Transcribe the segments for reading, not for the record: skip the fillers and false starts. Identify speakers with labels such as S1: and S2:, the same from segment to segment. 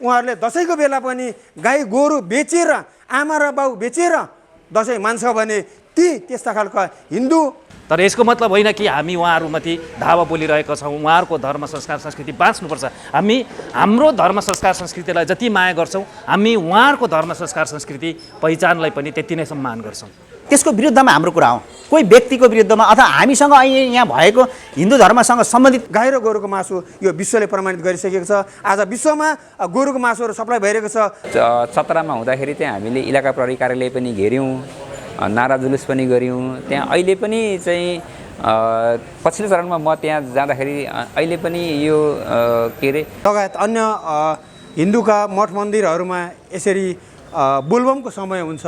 S1: उहाँहरूले दसैँको बेला पनि गाई गोरु बेचेर आमा र बाउ बेचेर दसैँ मान्छ भने त्यस्ता खालका हिन्दू।
S2: तर यसको मतलब होइन कि हामी उहाँहरूमाथि धावा बोलिरहेका छौँ। उहाँहरूको धर्म संस्कार संस्कृति बाँच्नुपर्छ। हामी हाम्रो धर्म संस्कार संस्कृतिलाई जति माया गर्छौँ हामी उहाँहरूको धर्म संस्कार संस्कृति पहिचानलाई पनि त्यति नै सम्मान गर्छौँ।
S3: त्यसको विरुद्धमा हाम्रो कुरा हो, कोही व्यक्तिको विरुद्धमा अथवा हामीसँग यहाँ भएको हिन्दू धर्मसँग सम्बन्धित
S1: गाई र गोरुको मासु यो विश्वले प्रमाणित गरिसकेको छ। आज विश्वमा गोरुको मासुहरू सप्लाई भइरहेको छ।
S4: सत्रामा हुँदाखेरि त्यहाँ हामीले इलाका प्रहरी कार्यालय पनि घेर्यौँ, नारा जुलुस पनि गऱ्यौँ। त्यहाँ अहिले पनि चाहिँ पछिल्लो चरणमा म त्यहाँ जाँदाखेरि अहिले पनि यो के अरे
S1: लगायत अन्य हिन्दूका मठ मन्दिरहरूमा यसरी बोलबमको समय हुन्छ।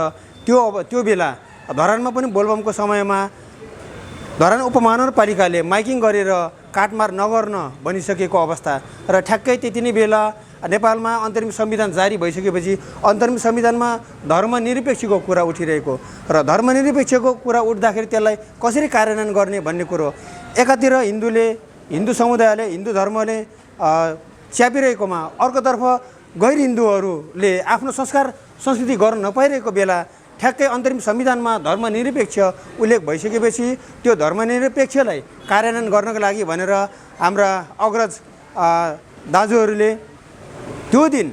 S1: त्यो बेला धरानमा पनि बोलबमको समयमा धरान उपमहानगरपालिकाले माइकिङ गरेर काटमार नगर्न भनिसकेको अवस्था र ठ्याक्कै त्यति नै बेला नेपालमा अन्तरिम संविधान जारी भइसकेपछि अन्तरिम संविधानमा धर्मनिरपेक्षको कुरा उठिरहेको र धर्मनिरपेक्षको कुरा उठ्दाखेरि त्यसलाई कसरी कार्यान्वयन गर्ने भन्ने कुरो एकातिर हिन्दू समुदायले हिन्दू धर्मले च्यापिरहेकोमा अर्कोतर्फ गैर हिन्दूहरूले आफ्नो संस्कार संस्कृति गर्न नपाइरहेको बेला ठ्याक्कै अन्तरिम संविधानमा धर्मनिरपेक्ष उल्लेख भइसकेपछि त्यो धर्मनिरपेक्षलाई कार्यान्वयन गर्नको लागि भनेर हाम्रा अग्रज दाजुहरूले त्यो दिन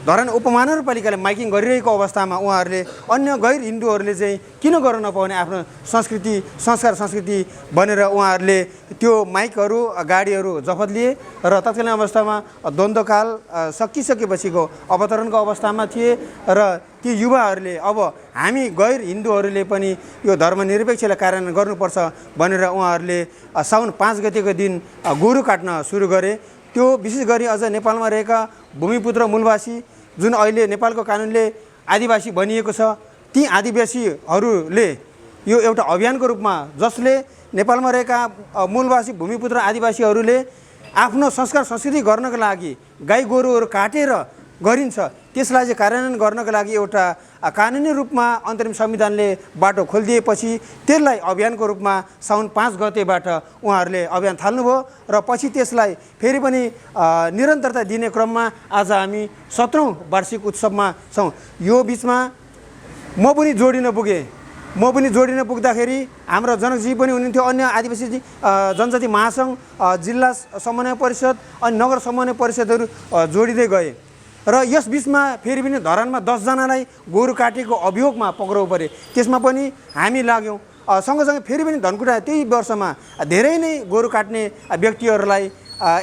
S1: धरान उपमहानगरपालिकाले माइकिङ गरिरहेको अवस्थामा उहाँहरूले अन्य गैर हिन्दूहरूले चाहिँ किन गर्न नपाउने आफ्नो संस्कृति संस्कार संस्कृति भनेर उहाँहरूले त्यो माइकहरू गाडीहरू जफत लिए र तत्कालीन अवस्थामा द्वन्द्वकाल सकिसकेपछिको अवतरणको अवस्थामा थिए र ती युवाहरूले अब हामी गैर हिन्दूहरूले पनि यो धर्मनिरपेक्षलाई कार्यान्वयन गर्नुपर्छ भनेर उहाँहरूले साउन 5 गतेको दिन गोरु काट्न सुरु गरे। त्यो विशेष गरी अझ नेपालमा रहेका भूमिपुत्र मूलवासी जुन अहिले नेपालको कानुनले आदिवासी भनिएको छ ती आदिवासीहरूले यो एउटा अभियानको रूपमा जसले नेपालमा रहेका मूलवासी भूमिपुत्र आदिवासीहरूले आफ्नो संस्कार संस्कृति गर्नको लागि गाई गोरुहरू काटेर गरिन्छ त्यसलाई चाहिँ कार्यान्वयन गर्नको लागि एउटा कानुनी रूपमा अन्तरिम संविधानले बाटो खोलिदिएपछि त्यसलाई अभियानको रूपमा साउन 5 गतेबाट उहाँहरूले अभियान थाल्नुभयो र पछि त्यसलाई फेरि पनि निरन्तरता दिने क्रममा आज हामी 17औं वार्षिक उत्सवमा छौँ। यो बिचमा म पनि जोडिन पुग्दाखेरि हाम्रो जनकजी पनि हुनुहुन्थ्यो, अन्य आदिवासी जनजाति महासङ्घ, जिल्ला समन्वय परिषद अनि नगर समन्वय परिषदहरू जोडिँदै गए र यस बिचमा फेरि पनि धरानमा 10 जनालाई गोरु काटेको अभियोगमा पक्राउ परे। त्यसमा पनि हामी लाग्यौँ। सँगसँगै फेरि पनि धनकुटा त्यही वर्षमा धेरै नै गोरु काट्ने व्यक्तिहरूलाई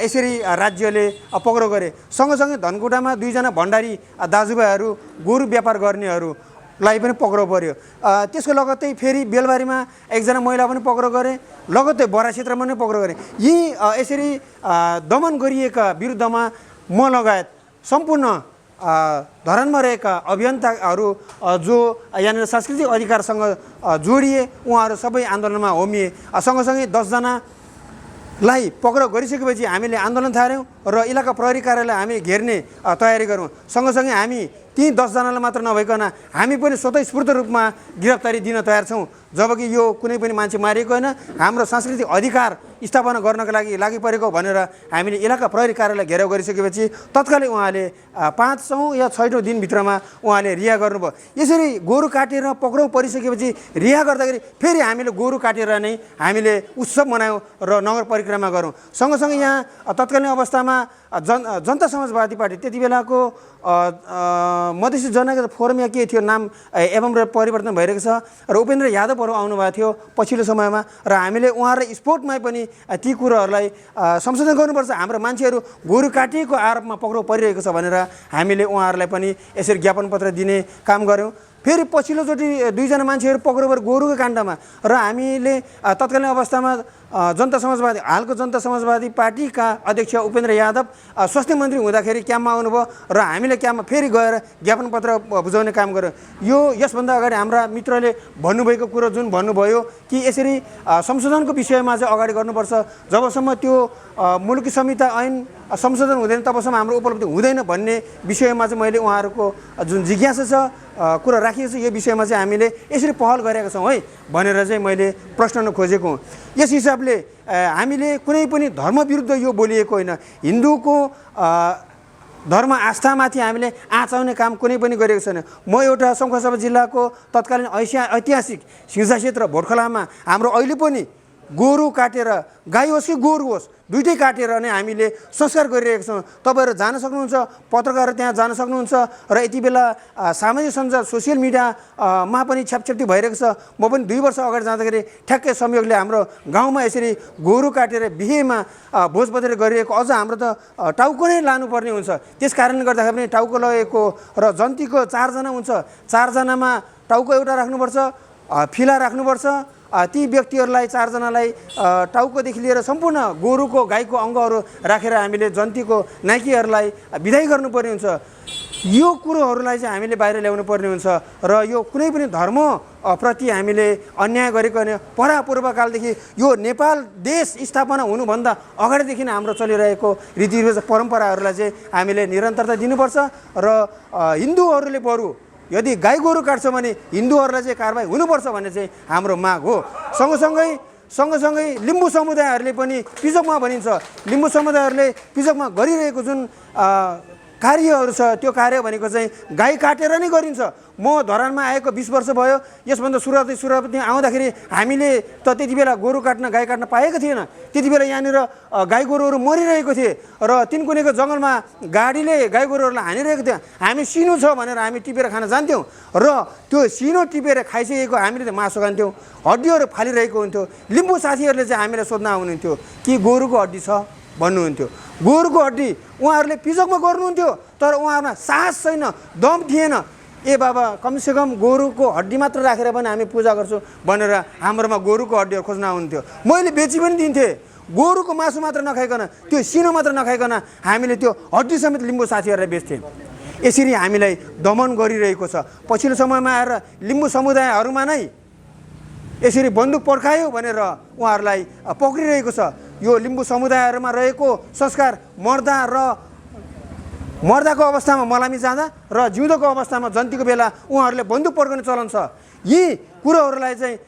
S1: यसरी राज्यले पक्राउ गरे। सँगसँगै धनकुटामा 2 जना भण्डारी दाजुभाइहरू गोरु व्यापार गर्नेहरूलाई पनि पक्राउ पर्यो। त्यसको लगत्तै फेरि बेलबारीमा 1 जना महिला पनि पक्राउ गरे, लगत्तै बरा क्षेत्रमा पनि पक्राउ गरे। यी यसरी दमन गरिएका विरुद्धमा म लगायत सम्पूर्ण धरानमा रहेका अभियन्ताहरू जो यहाँनिर सांस्कृतिक अधिकारसँग जोडिए उहाँहरू सबै आन्दोलनमा होमिए। सँगसँगै 10 जनालाई पक्राउ गरिसकेपछि हामीले आन्दोलन थाल्यौँ र इलाका प्रहरी कार्यालय हामी घेर्ने तयारी गऱ्यौँ। सँगसँगै हामी ती 10 जनालाई मात्र नभइकन हामी पनि स्वतःस्फूर्त रूपमा गिरफ्तारी दिन तयार छौँ। जबकि यो कुनै पनि मान्छे मारिएको होइन, हाम्रो सांस्कृतिक अधिकार स्थापना गर्नका लागि लागि परेको भनेर हामीले इलाका प्रहरी कार्यालय घेराउ गरिसकेपछि तत्कालै उहाँले 5औं या 6औं दिनभित्रमा उहाँले रिहा गर्नुभयो। यसरी गोरु काटेर पक्राउ परिसकेपछि रिहा गर्दाखेरि फेरि हामीले गोरु काटेर नै हामीले उत्सव मनायौँ र नगर परिक्रमा गऱ्यौँ। सँगसँगै यहाँ तत्कालीन अवस्थामा जनता समाजवादी पार्टी त्यति बेलाको मधेसी जनता फोरम या के थियो नाम एवं परिवर्तन भइरहेको छ र उपेन्द्र यादवहरू आउनुभएको थियो पछिल्लो समयमा र हामीले उहाँहरूलाई स्पोर्टमा पनि ती कुराहरूलाई संशोधन गर्नुपर्छ। हाम्रो मान्छेहरू गोरु काटिएको आरोपमा पक्राउ परिरहेको छ भनेर हामीले उहाँहरूलाई पनि यसरी ज्ञापन पत्र दिने काम गऱ्यौँ। फेरि पछिल्लोचोटि 2 जना मान्छेहरू पक्राउ परे गोरुको काण्डमा र हामीले तत्कालीन अवस्थामा जनता समाजवादी हालको जनता समाजवादी पार्टीका अध्यक्ष उपेन्द्र यादव स्वास्थ्य मन्त्री हुँदाखेरि क्याम्पमा आउनुभयो र हामीले क्याम्पमा फेरि गएर ज्ञापन पत्र बुझाउने काम गऱ्यौँ। यसभन्दा अगाडि हाम्रा मित्रले भन्नुभएको कुरो जुन भन्नुभयो कि यसरी संशोधनको विषयमा चाहिँ अगाडि गर्नुपर्छ, जबसम्म त्यो मुलुकी संहिता ऐन संशोधन हुँदैन तबसम्म हाम्रो उपलब्धि हुँदैन भन्ने विषयमा चाहिँ मैले उहाँहरूको जुन जिज्ञासा छ कुरा राखिएको छ यो विषयमा चाहिँ हामीले यसरी पहल गरेका छौँ है भनेर चाहिँ मैले प्रश्न खोजेको हुँ। यस हिसाबले हामीले कुनै पनि धर्म विरुद्ध यो बोलिएको होइन। हिन्दूको धर्म आस्थामाथि हामीले आँचाउने काम कुनै पनि गरेको छैन। म एउटा शङ्खसभा जिल्लाको तत्कालीन ऐतिहासिक सिङ्सा क्षेत्र भोटखोलामा हाम्रो अहिले पनि गोरु काटेर, गाई होस् कि गोरु होस्, दुइटै काटेर नै हामीले संस्कार गरिरहेका छौँ। तपाईँहरू जान सक्नुहुन्छ, पत्रकारहरू त्यहाँ जान सक्नुहुन्छ र यति बेला सामाजिक सञ्जाल सोसियल मिडियामा पनि छ्यापछ्याप्टी भइरहेको छ। म पनि 2 वर्ष अगाडि जाँदाखेरि ठ्याक्कै संयोगले हाम्रो गाउँमा यसरी गोरु काटेर बिहेमा भोज बतेर गरिरहेको, अझ हाम्रो त टाउको नै लानुपर्ने हुन्छ। त्यस कारणले गर्दाखेरि पनि टाउको लगेको र जन्तीको 4 जना हुन्छ, 4 जनामा टाउको एउटा राख्नुपर्छ, फिला राख्नुपर्छ। ती व्यक्तिहरूलाई 4 जनालाई टाउकोदेखि लिएर सम्पूर्ण गोरुको गाईको अङ्गहरू राखेर हामीले जन्तीको नाइकीहरूलाई बिदाई गर्नुपर्ने हुन्छ। यो कुरोहरूलाई चाहिँ हामीले बाहिर ल्याउनु पर्ने हुन्छ र यो कुनै पनि धर्म प्रति हामीले अन्याय गरेको होइन। परापूर्वकालदेखि यो नेपाल देश स्थापना हुनुभन्दा अगाडिदेखि नै हाम्रो चलिरहेको रीतिरिवाज परम्पराहरूलाई चाहिँ हामीले निरन्तरता दिनुपर्छ र हिन्दूहरूले बरु यदि गाई गोरु काट्छ भने हिन्दूहरूलाई चाहिँ कारबाही हुनुपर्छ भन्ने चाहिँ हाम्रो माग हो। सँगसँगै लिम्बू समुदायहरूले पनि पिजोकमा भनिन्छ, लिम्बू समुदायहरूले पिजोकमा गरिरहेको जुन कार्यहरू छ त्यो कार्य भनेको चाहिँ गाई काटेर नै गरिन्छ। म धरानमा आएको 20 वर्ष भयो। यसभन्दा सुरुवाती आउँदाखेरि हामीले त त्यति बेला गोरु काट्न, गाई काट्न पाएको थिएन। त्यति बेला यहाँनिर गाई गोरुहरू मरिरहेको थिए र तिनकुनेको जङ्गलमा गाडीले गाई गोरुहरूलाई हानिरहेको थियो। हामी सिनो छ भनेर हामी टिपेर खान जान्थ्यौँ र त्यो सिनो टिपेर खाइसकेको हामीले त मासु खान्थ्यौँ, हड्डीहरू फालिरहेको हुन्थ्यो। लिम्बू साथीहरूले चाहिँ हामीलाई सोध्न आउनुहुन्थ्यो कि गोरुको हड्डी छ भन्नुहुन्थ्यो। गोरुको हड्डी उहाँहरूले पिजोकमा गर्नुहुन्थ्यो, तर उहाँहरूमा साहस छैन, दम थिएन। ए बाबा कमसेकम गोरुको हड्डी मात्र राखेर पनि हामी पूजा गर्छौँ भनेर हाम्रोमा गोरुको हड्डीहरू खोज्न आउनुहुन्थ्यो। मैले बेची पनि दिन्थेँ। गोरुको मासु मात्र नखाइकन, त्यो सिनो मात्र नखाइकन हामीले त्यो हड्डी समेत लिम्बू साथीहरूलाई बेच्थेँ। यसरी हामीलाई दमन गरिरहेको छ। पछिल्लो समयमा आएर लिम्बू समुदायहरूमा नै यसरी बन्दुक पड्कायो भनेर उहाँहरूलाई पक्रिरहेको छ। यो लिम्बू समुदायहरूमा रहेको संस्कार मर्दाको अवस्थामा मलामी जाँदा र जिउँदोको अवस्थामा जन्तीको बेला उहाँहरूले बन्दुक पड्काउने चलन छ। यी कुरोहरूलाई चाहिँ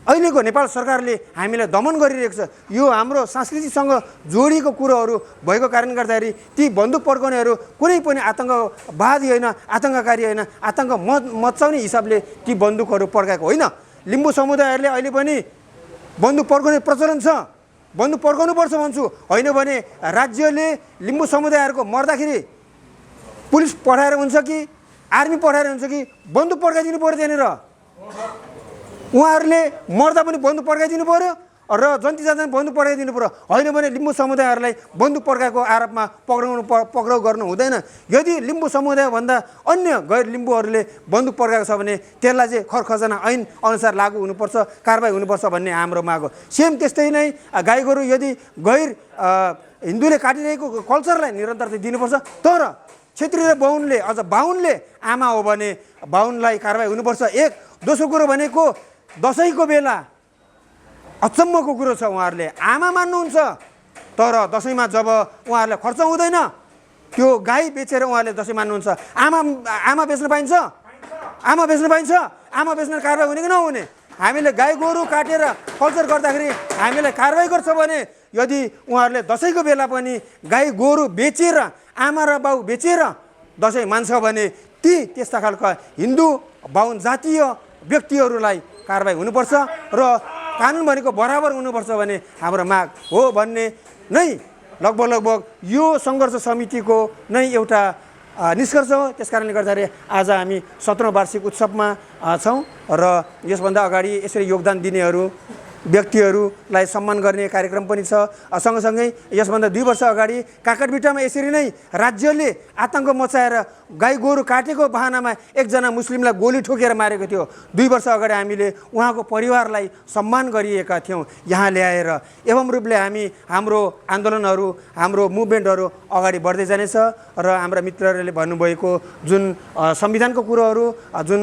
S1: अहिलेको नेपाल सरकारले हामीलाई दमन गरिरहेको छ। यो हाम्रो संस्कृतिसँग जोडिएको कुरोहरू भएको कारणले गर्दाखेरि ती बन्दुक पड्काउनेहरू कुनै पनि आतङ्कवादी होइन, आतङ्ककारी होइन, आतङ्क मचाउने हिसाबले ती बन्दुकहरू पड्काएको होइन। लिम्बू समुदायहरूले अहिले पनि बन्दुक पड्काउने प्रचलन छ। बन्दुक पड्काउनुपर्छ भन्छु, होइन भने राज्यले लिम्बू समुदायहरूको मर्दाखेरि पुलिस पठाएर हुन्छ कि आर्मी पठाएर हुन्छ कि बन्दुक पड्काइदिनु पऱ्यो त्यहाँनिर। उहाँहरूले मर्दा पनि बन्दुक पड्काइदिनु पऱ्यो र जन्ती जाँदा पनि बन्दुक पड्काइदिनु पऱ्यो। होइन भने लिम्बू समुदायहरूलाई बन्दुक पड्काएको आरोपमा पक्राउ गर्नु हुँदैन। यदि लिम्बू समुदायभन्दा अन्य गैर लिम्बूहरूले बन्दुक पड्काएको छ भने त्यसलाई चाहिँ खरखजना ऐन अनुसार लागू हुनुपर्छ, कारबाही हुनुपर्छ भन्ने हाम्रो माग हो। सेम त्यस्तै नै गाई गोरु यदि गैर हिन्दूले काटिरहेको कल्चरलाई निरन्तरता दिनुपर्छ। तर क्षेत्रीय बाहुनले, अझ बाहुनले आमा हो भने बाहुनलाई कारबाही हुनुपर्छ। एक दोस्रो कुरो भनेको दसैँको बेला अचम्मको कुरो छ, उहाँहरूले आमा मान्नुहुन्छ तर दसैँमा जब उहाँहरूलाई खर्च हुँदैन त्यो गाई बेचेर उहाँहरूले दसैँ मान्नुहुन्छ। आमा बेच्न पाइन्छ? आमा बेच्न पाइन्छ? आमा बेच्न कारबाही हुने कि नहुने? हामीले गाई गोरु काटेर कल्चर गर्दाखेरि हामीलाई कारबाही गर्छ भने यदि उहाँहरूले दसैँको बेला पनि गाई गोरु बेचेर, आमा र बाउ बेचेर दसैँ मान्छ भने त्यस्ता खालका हिन्दू बाहुन जातीय व्यक्तिहरूलाई कारबाही हुनुपर्छ र कानुन भनेको बराबर हुनुपर्छ भने हाम्रो माग हो भन्ने नै लगभग यो सङ्घर्ष समितिको नै एउटा निष्कर्ष हो। त्यस कारणले गर्दाखेरि आज हामी 17औं वार्षिक उत्सवमा छौँ र यसभन्दा अगाडि यसरी योगदान दिनेहरू व्यक्तिहरूलाई सम्मान गर्ने कार्यक्रम पनि छ। सँगसँगै यसभन्दा 2 वर्ष अगाडि काकटबिटामा यसरी नै राज्यले आतङ्क मचाएर गाई गोरु काटेको बहानामा एकजना मुस्लिमलाई गोली ठोकेर मारेको थियो। 2 वर्ष अगाडि हामीले उहाँको परिवारलाई सम्मान गरिएका थियौँ यहाँ ल्याएर। एवं रूपले हामी हाम्रो आन्दोलनहरू, हाम्रो मुभमेन्टहरू अगाडि बढ्दै जानेछ र हाम्रा मित्रहरूले भन्नुभएको जुन संविधानको कुरोहरू, जुन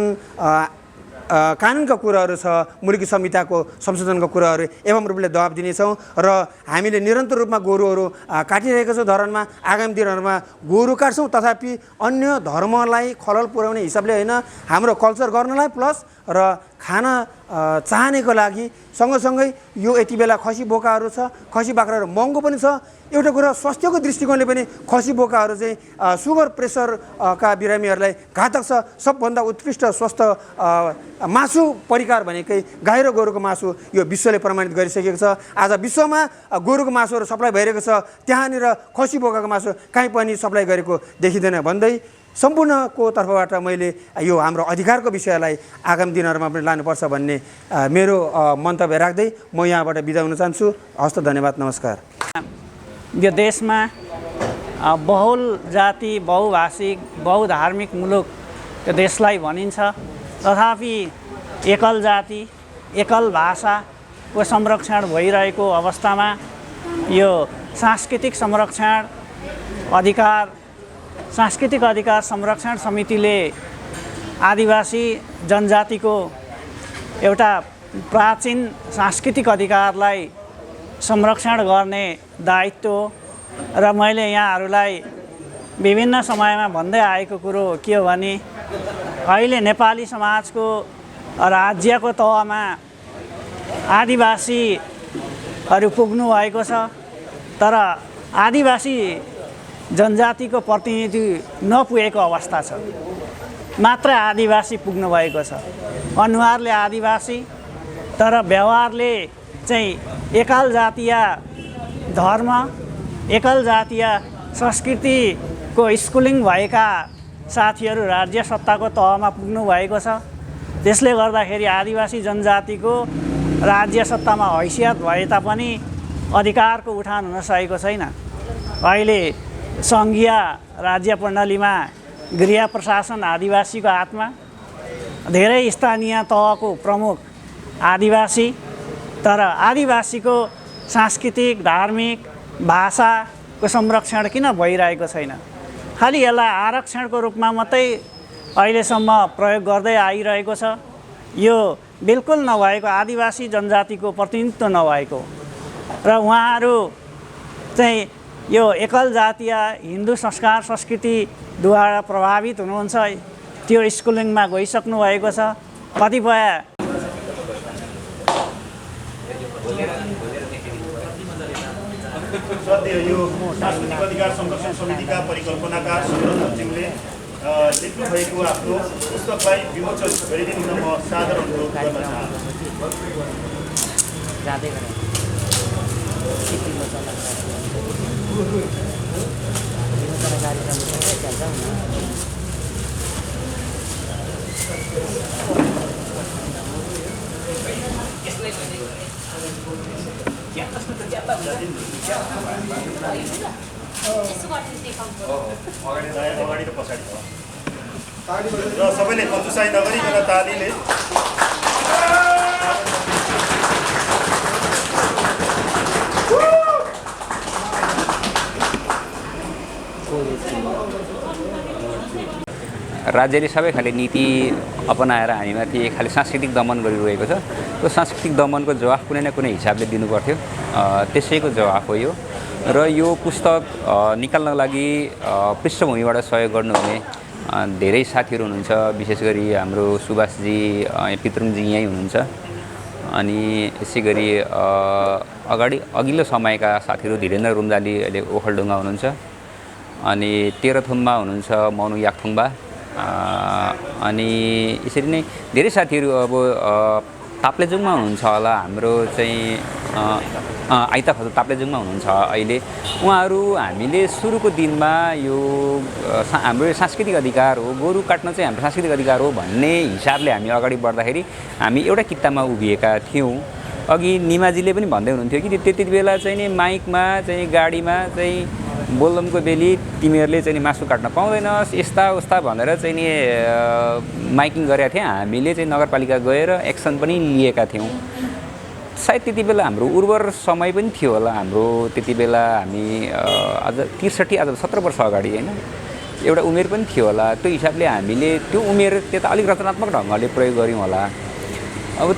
S1: कानुनका कुराहरू छ, मुलुकी संहिताको संशोधनको कुराहरू एवं रूपले दबाब दिनेछौँ र हामीले निरन्तर रूपमा गोरुहरू काटिरहेका छौँ। धरानमा आगामी दिनहरूमा गोरु काट्छौँ, तथापि अन्य धर्मलाई खलल पुर्याउने हिसाबले होइन, हाम्रो कल्चर गर्नलाई प्लस र खान चाहनेको लागि सँगसँगै यो यति बेला खसी बोकाहरू छ, खसी बाख्राहरू महँगो पनि छ। एउटा कुरा स्वास्थ्यको दृष्टिकोणले पनि खसी बोकाहरू चाहिँ सुगर प्रेसर का बिरामीहरूलाई घातक छ। सबभन्दा उत्कृष्ट स्वस्थ मासु परिकार भनेकै गाई र गोरुको मासु यो विश्वले प्रमाणित गरिसकेको छ। आज विश्वमा गोरुको मासुहरू सप्लाई भइरहेको छ, त्यहाँनिर खसी बोकाको मासु कहीँ पनि सप्लाई गरेको देखिँदैन भन्दै सम्पूर्णको तर्फबाट मैले यो हाम्रो अधिकारको विषयलाई आगामी दिनहरूमा पनि लानुपर्छ भन्ने मेरो मन्तव्य राख्दै म यहाँबाट बिदा हुन चाहन्छु। हस्त, धन्यवाद, नमस्कार।
S5: यो देशमा बहुल जाति, बहुभाषिक, बहुधार्मिक मुलुक यो देशलाई भनिन्छ। तथापि एकल जाति, एकल भाषाको संरक्षण भइरहेको अवस्थामा यो सांस्कृतिक अधिकार संरक्षण समितिले आदिवासी जनजातिको एउटा प्राचीन सांस्कृतिक अधिकारलाई संरक्षण गर्ने दायित्व र मैले यहाँहरूलाई विभिन्न समयमा भन्दै आएको कुरो के हो भने अहिले नेपाली समाजको राज्यको तहमा आदिवासीहरू पुग्नु भएको छ, तर आदिवासी जनजातिको प्रतिनिधि नपुगेको अवस्था छ। मात्र आदिवासी पुग्नु भएको छ। अनुहारले आदिवासी तर व्यवहारले चाहिँ एकल जातीय धर्म, एकल जातीय संस्कृतिको स्कुलिङ भएका साथीहरू राज्य सत्ताको तहमा पुग्नु भएको छ। त्यसले गर्दाखेरि आदिवासी जनजातिको राज्य सत्तामा हैसियत भए तापनि अधिकारको उठान हुन सकेको छैन। अहिले सङ्घीय राज्य प्रणालीमा गृह प्रशासन आदिवासीको हातमा, धेरै स्थानीय तहको प्रमुख आदिवासी, तर आदिवासीको सांस्कृतिक, धार्मिक, भाषाको संरक्षण किन भइरहेको छैन? खालि यसलाई आरक्षणको रूपमा मात्रै अहिलेसम्म प्रयोग गर्दै आइरहेको छ। यो बिल्कुल नभएको, आदिवासी जनजातिको प्रतिनिधित्व नभएको र उहाँहरू चाहिँ यो एकल जातीय हिन्दू संस्कार संस्कृतिद्वारा प्रभावित हुनुहुन्छ। त्यो स्कुलिङमा गइसक्नु भएको छ। कतिपय
S6: सध्य यो सांस्कृतिक अधिकार संरक्षण समितिका परिकल्पनाकार सञ्जीवले लेख्नु भएको आफ्नो पुस्तकलाई विमोचन गरिदिनु हुन म सादर अनुरोध गर्न अगाडि र पछाडि र सबैले कन्जुसाइ नगरिकन तालीले
S4: राज्यले सबै खाले नीति अपनाएर हामीमाथि खालि सांस्कृतिक दमन गरिरहेको छ। त्यो सांस्कृतिक दमनको जवाफ कुनै न कुनै हिसाबले दिनुपर्थ्यो। त्यसैको जवाफ हो यो। र यो पुस्तक निकाल्नको लागि पृष्ठभूमिबाट सहयोग गर्नुहुने धेरै साथीहरू हुनुहुन्छ। विशेष गरी हाम्रो सुभाषजी, पितृङजी यहीँ हुनुहुन्छ। अनि यसै गरी अघिल्लो समयका साथीहरू धीरेन्द्र रुम्जाली अहिले ओखलढुङ्गा हुनुहुन्छ। अनि तेह्रथुममा हुनुहुन्छ मौनु याक्थुङबा। अनि यसरी नै धेरै साथीहरू अब ताप्लेजुङमा हुनुहुन्छ होला। हाम्रो चाहिँ आइता खजु ताप्लेजुङमा हुनुहुन्छ अहिले। उहाँहरू हामीले सुरुको दिनमा यो हाम्रो सांस्कृतिक अधिकार हो, गोरु काट्न चाहिँ हाम्रो सांस्कृतिक अधिकार हो भन्ने हिसाबले हामी अगाडि बढ्दाखेरि हामी एउटा कित्तामा उभिएका थियौँ। अघि निमाजीले पनि भन्दै हुनुहुन्थ्यो कि त्यति बेला चाहिँ नि माइकमा चाहिँ गाडीमा चाहिँ बोल्दमको बेली तिमीहरूले चाहिँ मासु काट्न पाउँदैनस् यस्ता उस्ता भनेर चाहिँ नि माइकिङ गरेका थियौँ। हामीले चाहिँ नगरपालिका गएर एक्सन पनि लिएका थियौँ। सायद त्यति बेला हाम्रो उर्वर समय पनि थियो होला। हाम्रो त्यति बेला हामी आज 63 आज 17 वर्ष अगाडि होइन एउटा उमेर पनि थियो होला। त्यो हिसाबले हामीले त्यो उमेर त्यता अलिक रचनात्मक ढङ्गले प्रयोग गऱ्यौँ होला। अब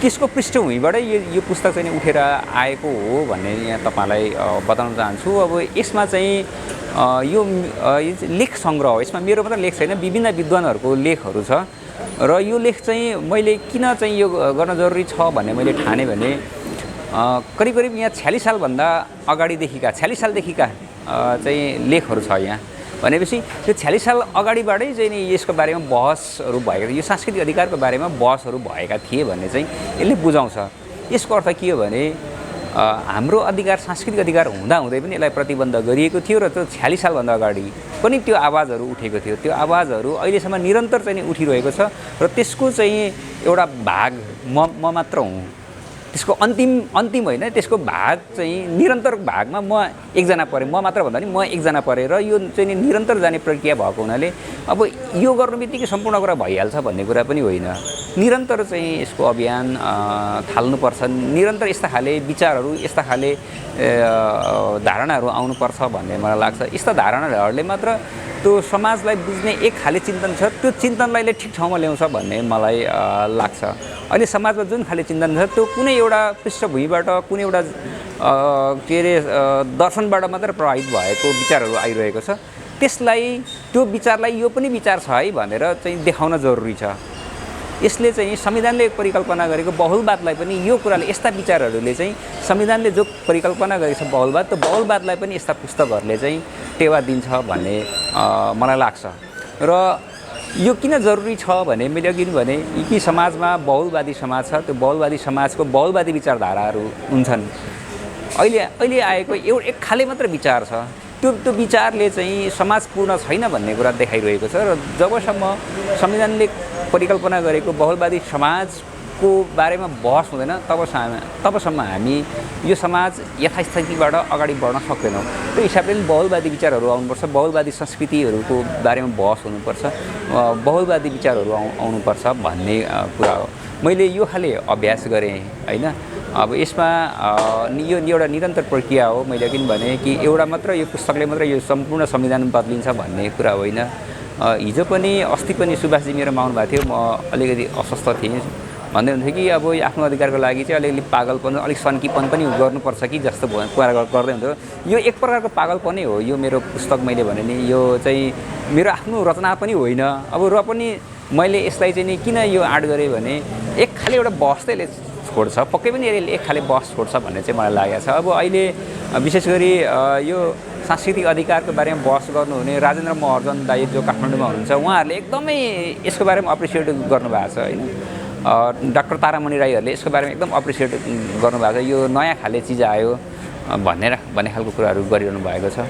S4: त्यसको पृष्ठभूमिबाटै यो पुस्तक चाहिँ उठेर आएको हो भन्ने यहाँ तपाईँलाई बताउन चाहन्छु। अब यसमा चाहिँ यो लेख सङ्ग्रह हो, यसमा मेरो मात्र लेख छैन, विभिन्न विद्वानहरूको लेखहरू छ र यो लेख चाहिँ मैले किन चाहिँ यो गर्न जरुरी छ भन्ने मैले ठाने भने करिब करिब यहाँ 46 सालभन्दा अगाडिदेखिका 46 सालदेखिका चाहिँ लेखहरू छ यहाँ भनेपछि त्यो 46 साल अगाडिबाटै चाहिँ नि यसको बारेमा बहसहरू भएका थिए, यो सांस्कृतिक अधिकारको बारेमा बहसहरू भएका थिए भन्ने चाहिँ यसले बुझाउँछ। यसको अर्थ के हो भने हाम्रो अधिकार सांस्कृतिक अधिकार हुँदाहुँदै पनि यसलाई प्रतिबन्ध गरिएको थियो र त्यो 46 सालभन्दा अगाडि पनि त्यो आवाजहरू उठेको थियो। त्यो आवाजहरू अहिलेसम्म निरन्तर चाहिँ उठिरहेको छ र त्यसको चाहिँ एउटा भाग म मात्र हुँ। त्यसको अन्तिम होइन, त्यसको भाग चाहिँ निरन्तर भागमा म एकजना परेँ, म मात्र भन्दा पनि म एकजना परेँ र यो चाहिँ निरन्तर जाने प्रक्रिया भएको हुनाले अब यो गर्नु बित्तिकै सम्पूर्ण कुरा भइहाल्छ भन्ने कुरा पनि होइन। निरन्तर चाहिँ यसको अभियान थाल्नुपर्छ, निरन्तर यस्ता खाले विचारहरू यस्ता खाले धारणाहरू आउनुपर्छ भन्ने मलाई लाग्छ। यस्ता धारणाहरूले मात्र त्यो समाजलाई बुझ्ने एक खाले चिन्तन छ, त्यो चिन्तनलाई ठिक ठाउँमा ल्याउँछ भन्ने मलाई लाग्छ। अहिले समाजमा जुन खाले चिन्तन छ त्यो कुनै एउटा पृष्ठभूमिबाट कुनै एउटा के अरे दर्शनबाट मात्र प्रभावित भएको विचारहरू आइरहेको छ। त्यसलाई त्यो विचारलाई यो पनि विचार छ है भनेर चाहिँ देखाउन जरुरी छ। यसले चाहिँ संविधानले परिकल्पना गरेको बहुलवादलाई पनि यो कुराले यस्ता विचारहरूले चाहिँ संविधानले जो परिकल्पना गरेको छ बहुलवाद, त्यो बहुलवादलाई पनि यस्ता पुस्तकहरूले चाहिँ टेवा दिन्छ भन्ने मलाई लाग्छ। र यो किन जरुरी छ भने मैले अघि भने कि समाजमा बहुलवादी समाज छ, त्यो बहुलवादी समाजको बहुलवादी विचारधाराहरू हुन्छन्। अहिले आएको एक खाले मात्र विचार छ, त्यो विचारले चाहिँ समाज पूर्ण छैन भन्ने कुरा देखाइरहेको छ। र जबसम्म संविधानले परिकल्पना गरेको बहुलवादी समाजको बारेमा बहस हुँदैन तबसम्म हामी यो समाज यथास्थितिबाट अगाडि बढ्न सक्दैनौँ। त्यो हिसाबले बहुलवादी विचारहरू आउनुपर्छ, बहुलवादी संस्कृतिहरूको बारेमा बहस हुनुपर्छ, बहुलवादी विचारहरू आउनुपर्छ भन्ने कुरा हो। मैले यो खाले अभ्यास गरेँ होइन। अब यसमा यो एउटा निरन्तर प्रक्रिया हो। मैले किन भने कि एउटा मात्र यो पुस्तकले मात्र यो सम्पूर्ण संविधान बदलिन्छ भन्ने कुरा होइन। हिजो पनि अस्ति पनि सुभाषजी मेरोमा आउनु भएको थियो, म अलिकति अस्वस्थ थिएँ, भन्दै हुन्थ्यो कि अब आफ्नो अधिकारको लागि चाहिँ अलिअलि पागलपन अलिक सन्कीपन पनि गर्नुपर्छ कि जस्तो कुरा गर्दै हुन्थ्यो। यो एक प्रकारको पागलपनै हो। यो मेरो पुस्तक मैले भने नि यो चाहिँ मेरो आफ्नो रचना पनि होइन। अब र पनि मैले यसलाई चाहिँ नि किन यो आड गरेँ भने एक खाले एउटा बहस चाहिँ छोड्छ, पक्कै पनि यसले एक खाले बहस छोड्छ भन्ने चाहिँ मलाई लागेको छ। अब अहिले विशेष गरी यो सांस्कृतिक अधिकारको बारेमा बहस गर्नुहुने राजेन्द्र महर्जन दाइ जो काठमाडौँमा हुनुहुन्छ, उहाँहरूले एकदमै यसको बारेमा अप्रिसिएट गर्नुभएको छ होइन। डाक्टर तारामणि राईहरूले यसको बारेमा एकदम अप्रिसिएट गर्नुभएको छ। यो नयाँ खाले चिज आयो भन्ने खालको कुराहरू गरिरहनु भएको छ।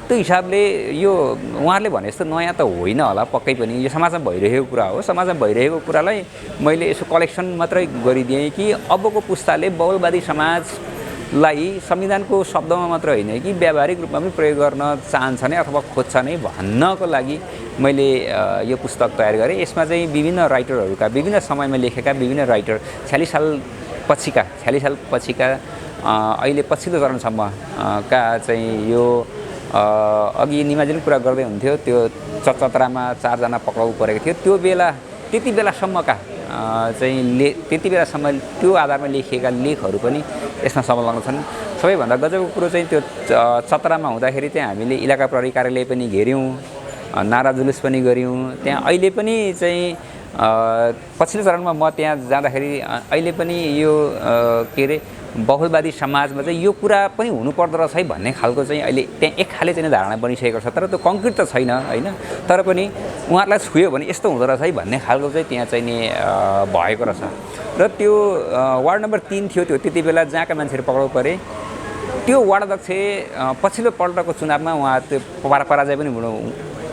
S4: त्यो हिसाबले यो उहाँहरूले भने जस्तो नयाँ त होइन होला, पक्कै पनि यो समाजमा भइरहेको कुरा हो। समाजमा भइरहेको कुरालाई मैले यसो कलेक्सन मात्रै गरिदिएँ कि अबको पुस्ताले बहुलवादी समाजलाई संविधानको शब्दमा मात्र होइन कि व्यावहारिक रूपमा पनि प्रयोग गर्न चाहन्छ नै अथवा खोज्छ नै भन्नको लागि मैले यो पुस्तक तयार गरेँ। यसमा चाहिँ विभिन्न राइटरहरूका विभिन्न समयमा लेखेका विभिन्न राइटर 46 साल पछिका अहिले पछिल्लो चरणसम्म का चाहिँ यो अघि निमाजीले कुरा गर्दै हुन्थ्यो, त्यो चतरामा 4 जना पक्राउ परेको थियो, त्यो बेला त्यति बेलासम्मका चाहिँ त्यति बेलासम्म त्यो आधारमा लेखिएका लेखहरू पनि यसमा संलग्न छन्। सबैभन्दा गजबको कुरो चाहिँ त्यो चतरामा हुँदाखेरि त्यहाँ हामीले इलाका प्रहरी कार्यालय पनि घेर्यौँ, नारा जुलुस पनि गऱ्यौँ। त्यहाँ अहिले पनि चाहिँ पछिल्लो चरणमा म त्यहाँ जाँदाखेरि अहिले पनि यो के अरे बहुलवादी समाजमा चाहिँ यो कुरा पनि हुनुपर्दो रहेछ है भन्ने खालको चाहिँ अहिले त्यहाँ एक खाले चाहिँ धारणा बनिसकेको छ। तर त्यो कङ्क्रिट त छैन होइन, तर पनि उहाँहरूलाई छुयो भने यस्तो हुँदो रहेछ है भन्ने खालको चाहिँ त्यहाँ चाहिँ नि भएको रहेछ। र त्यो वार्ड नम्बर 3 थियो, त्यो त्यति बेला जहाँका मान्छेहरू पक्राउ परे, त्यो वार्ड अध्यक्ष पछिल्लो पल्टको चुनावमा उहाँ त्यो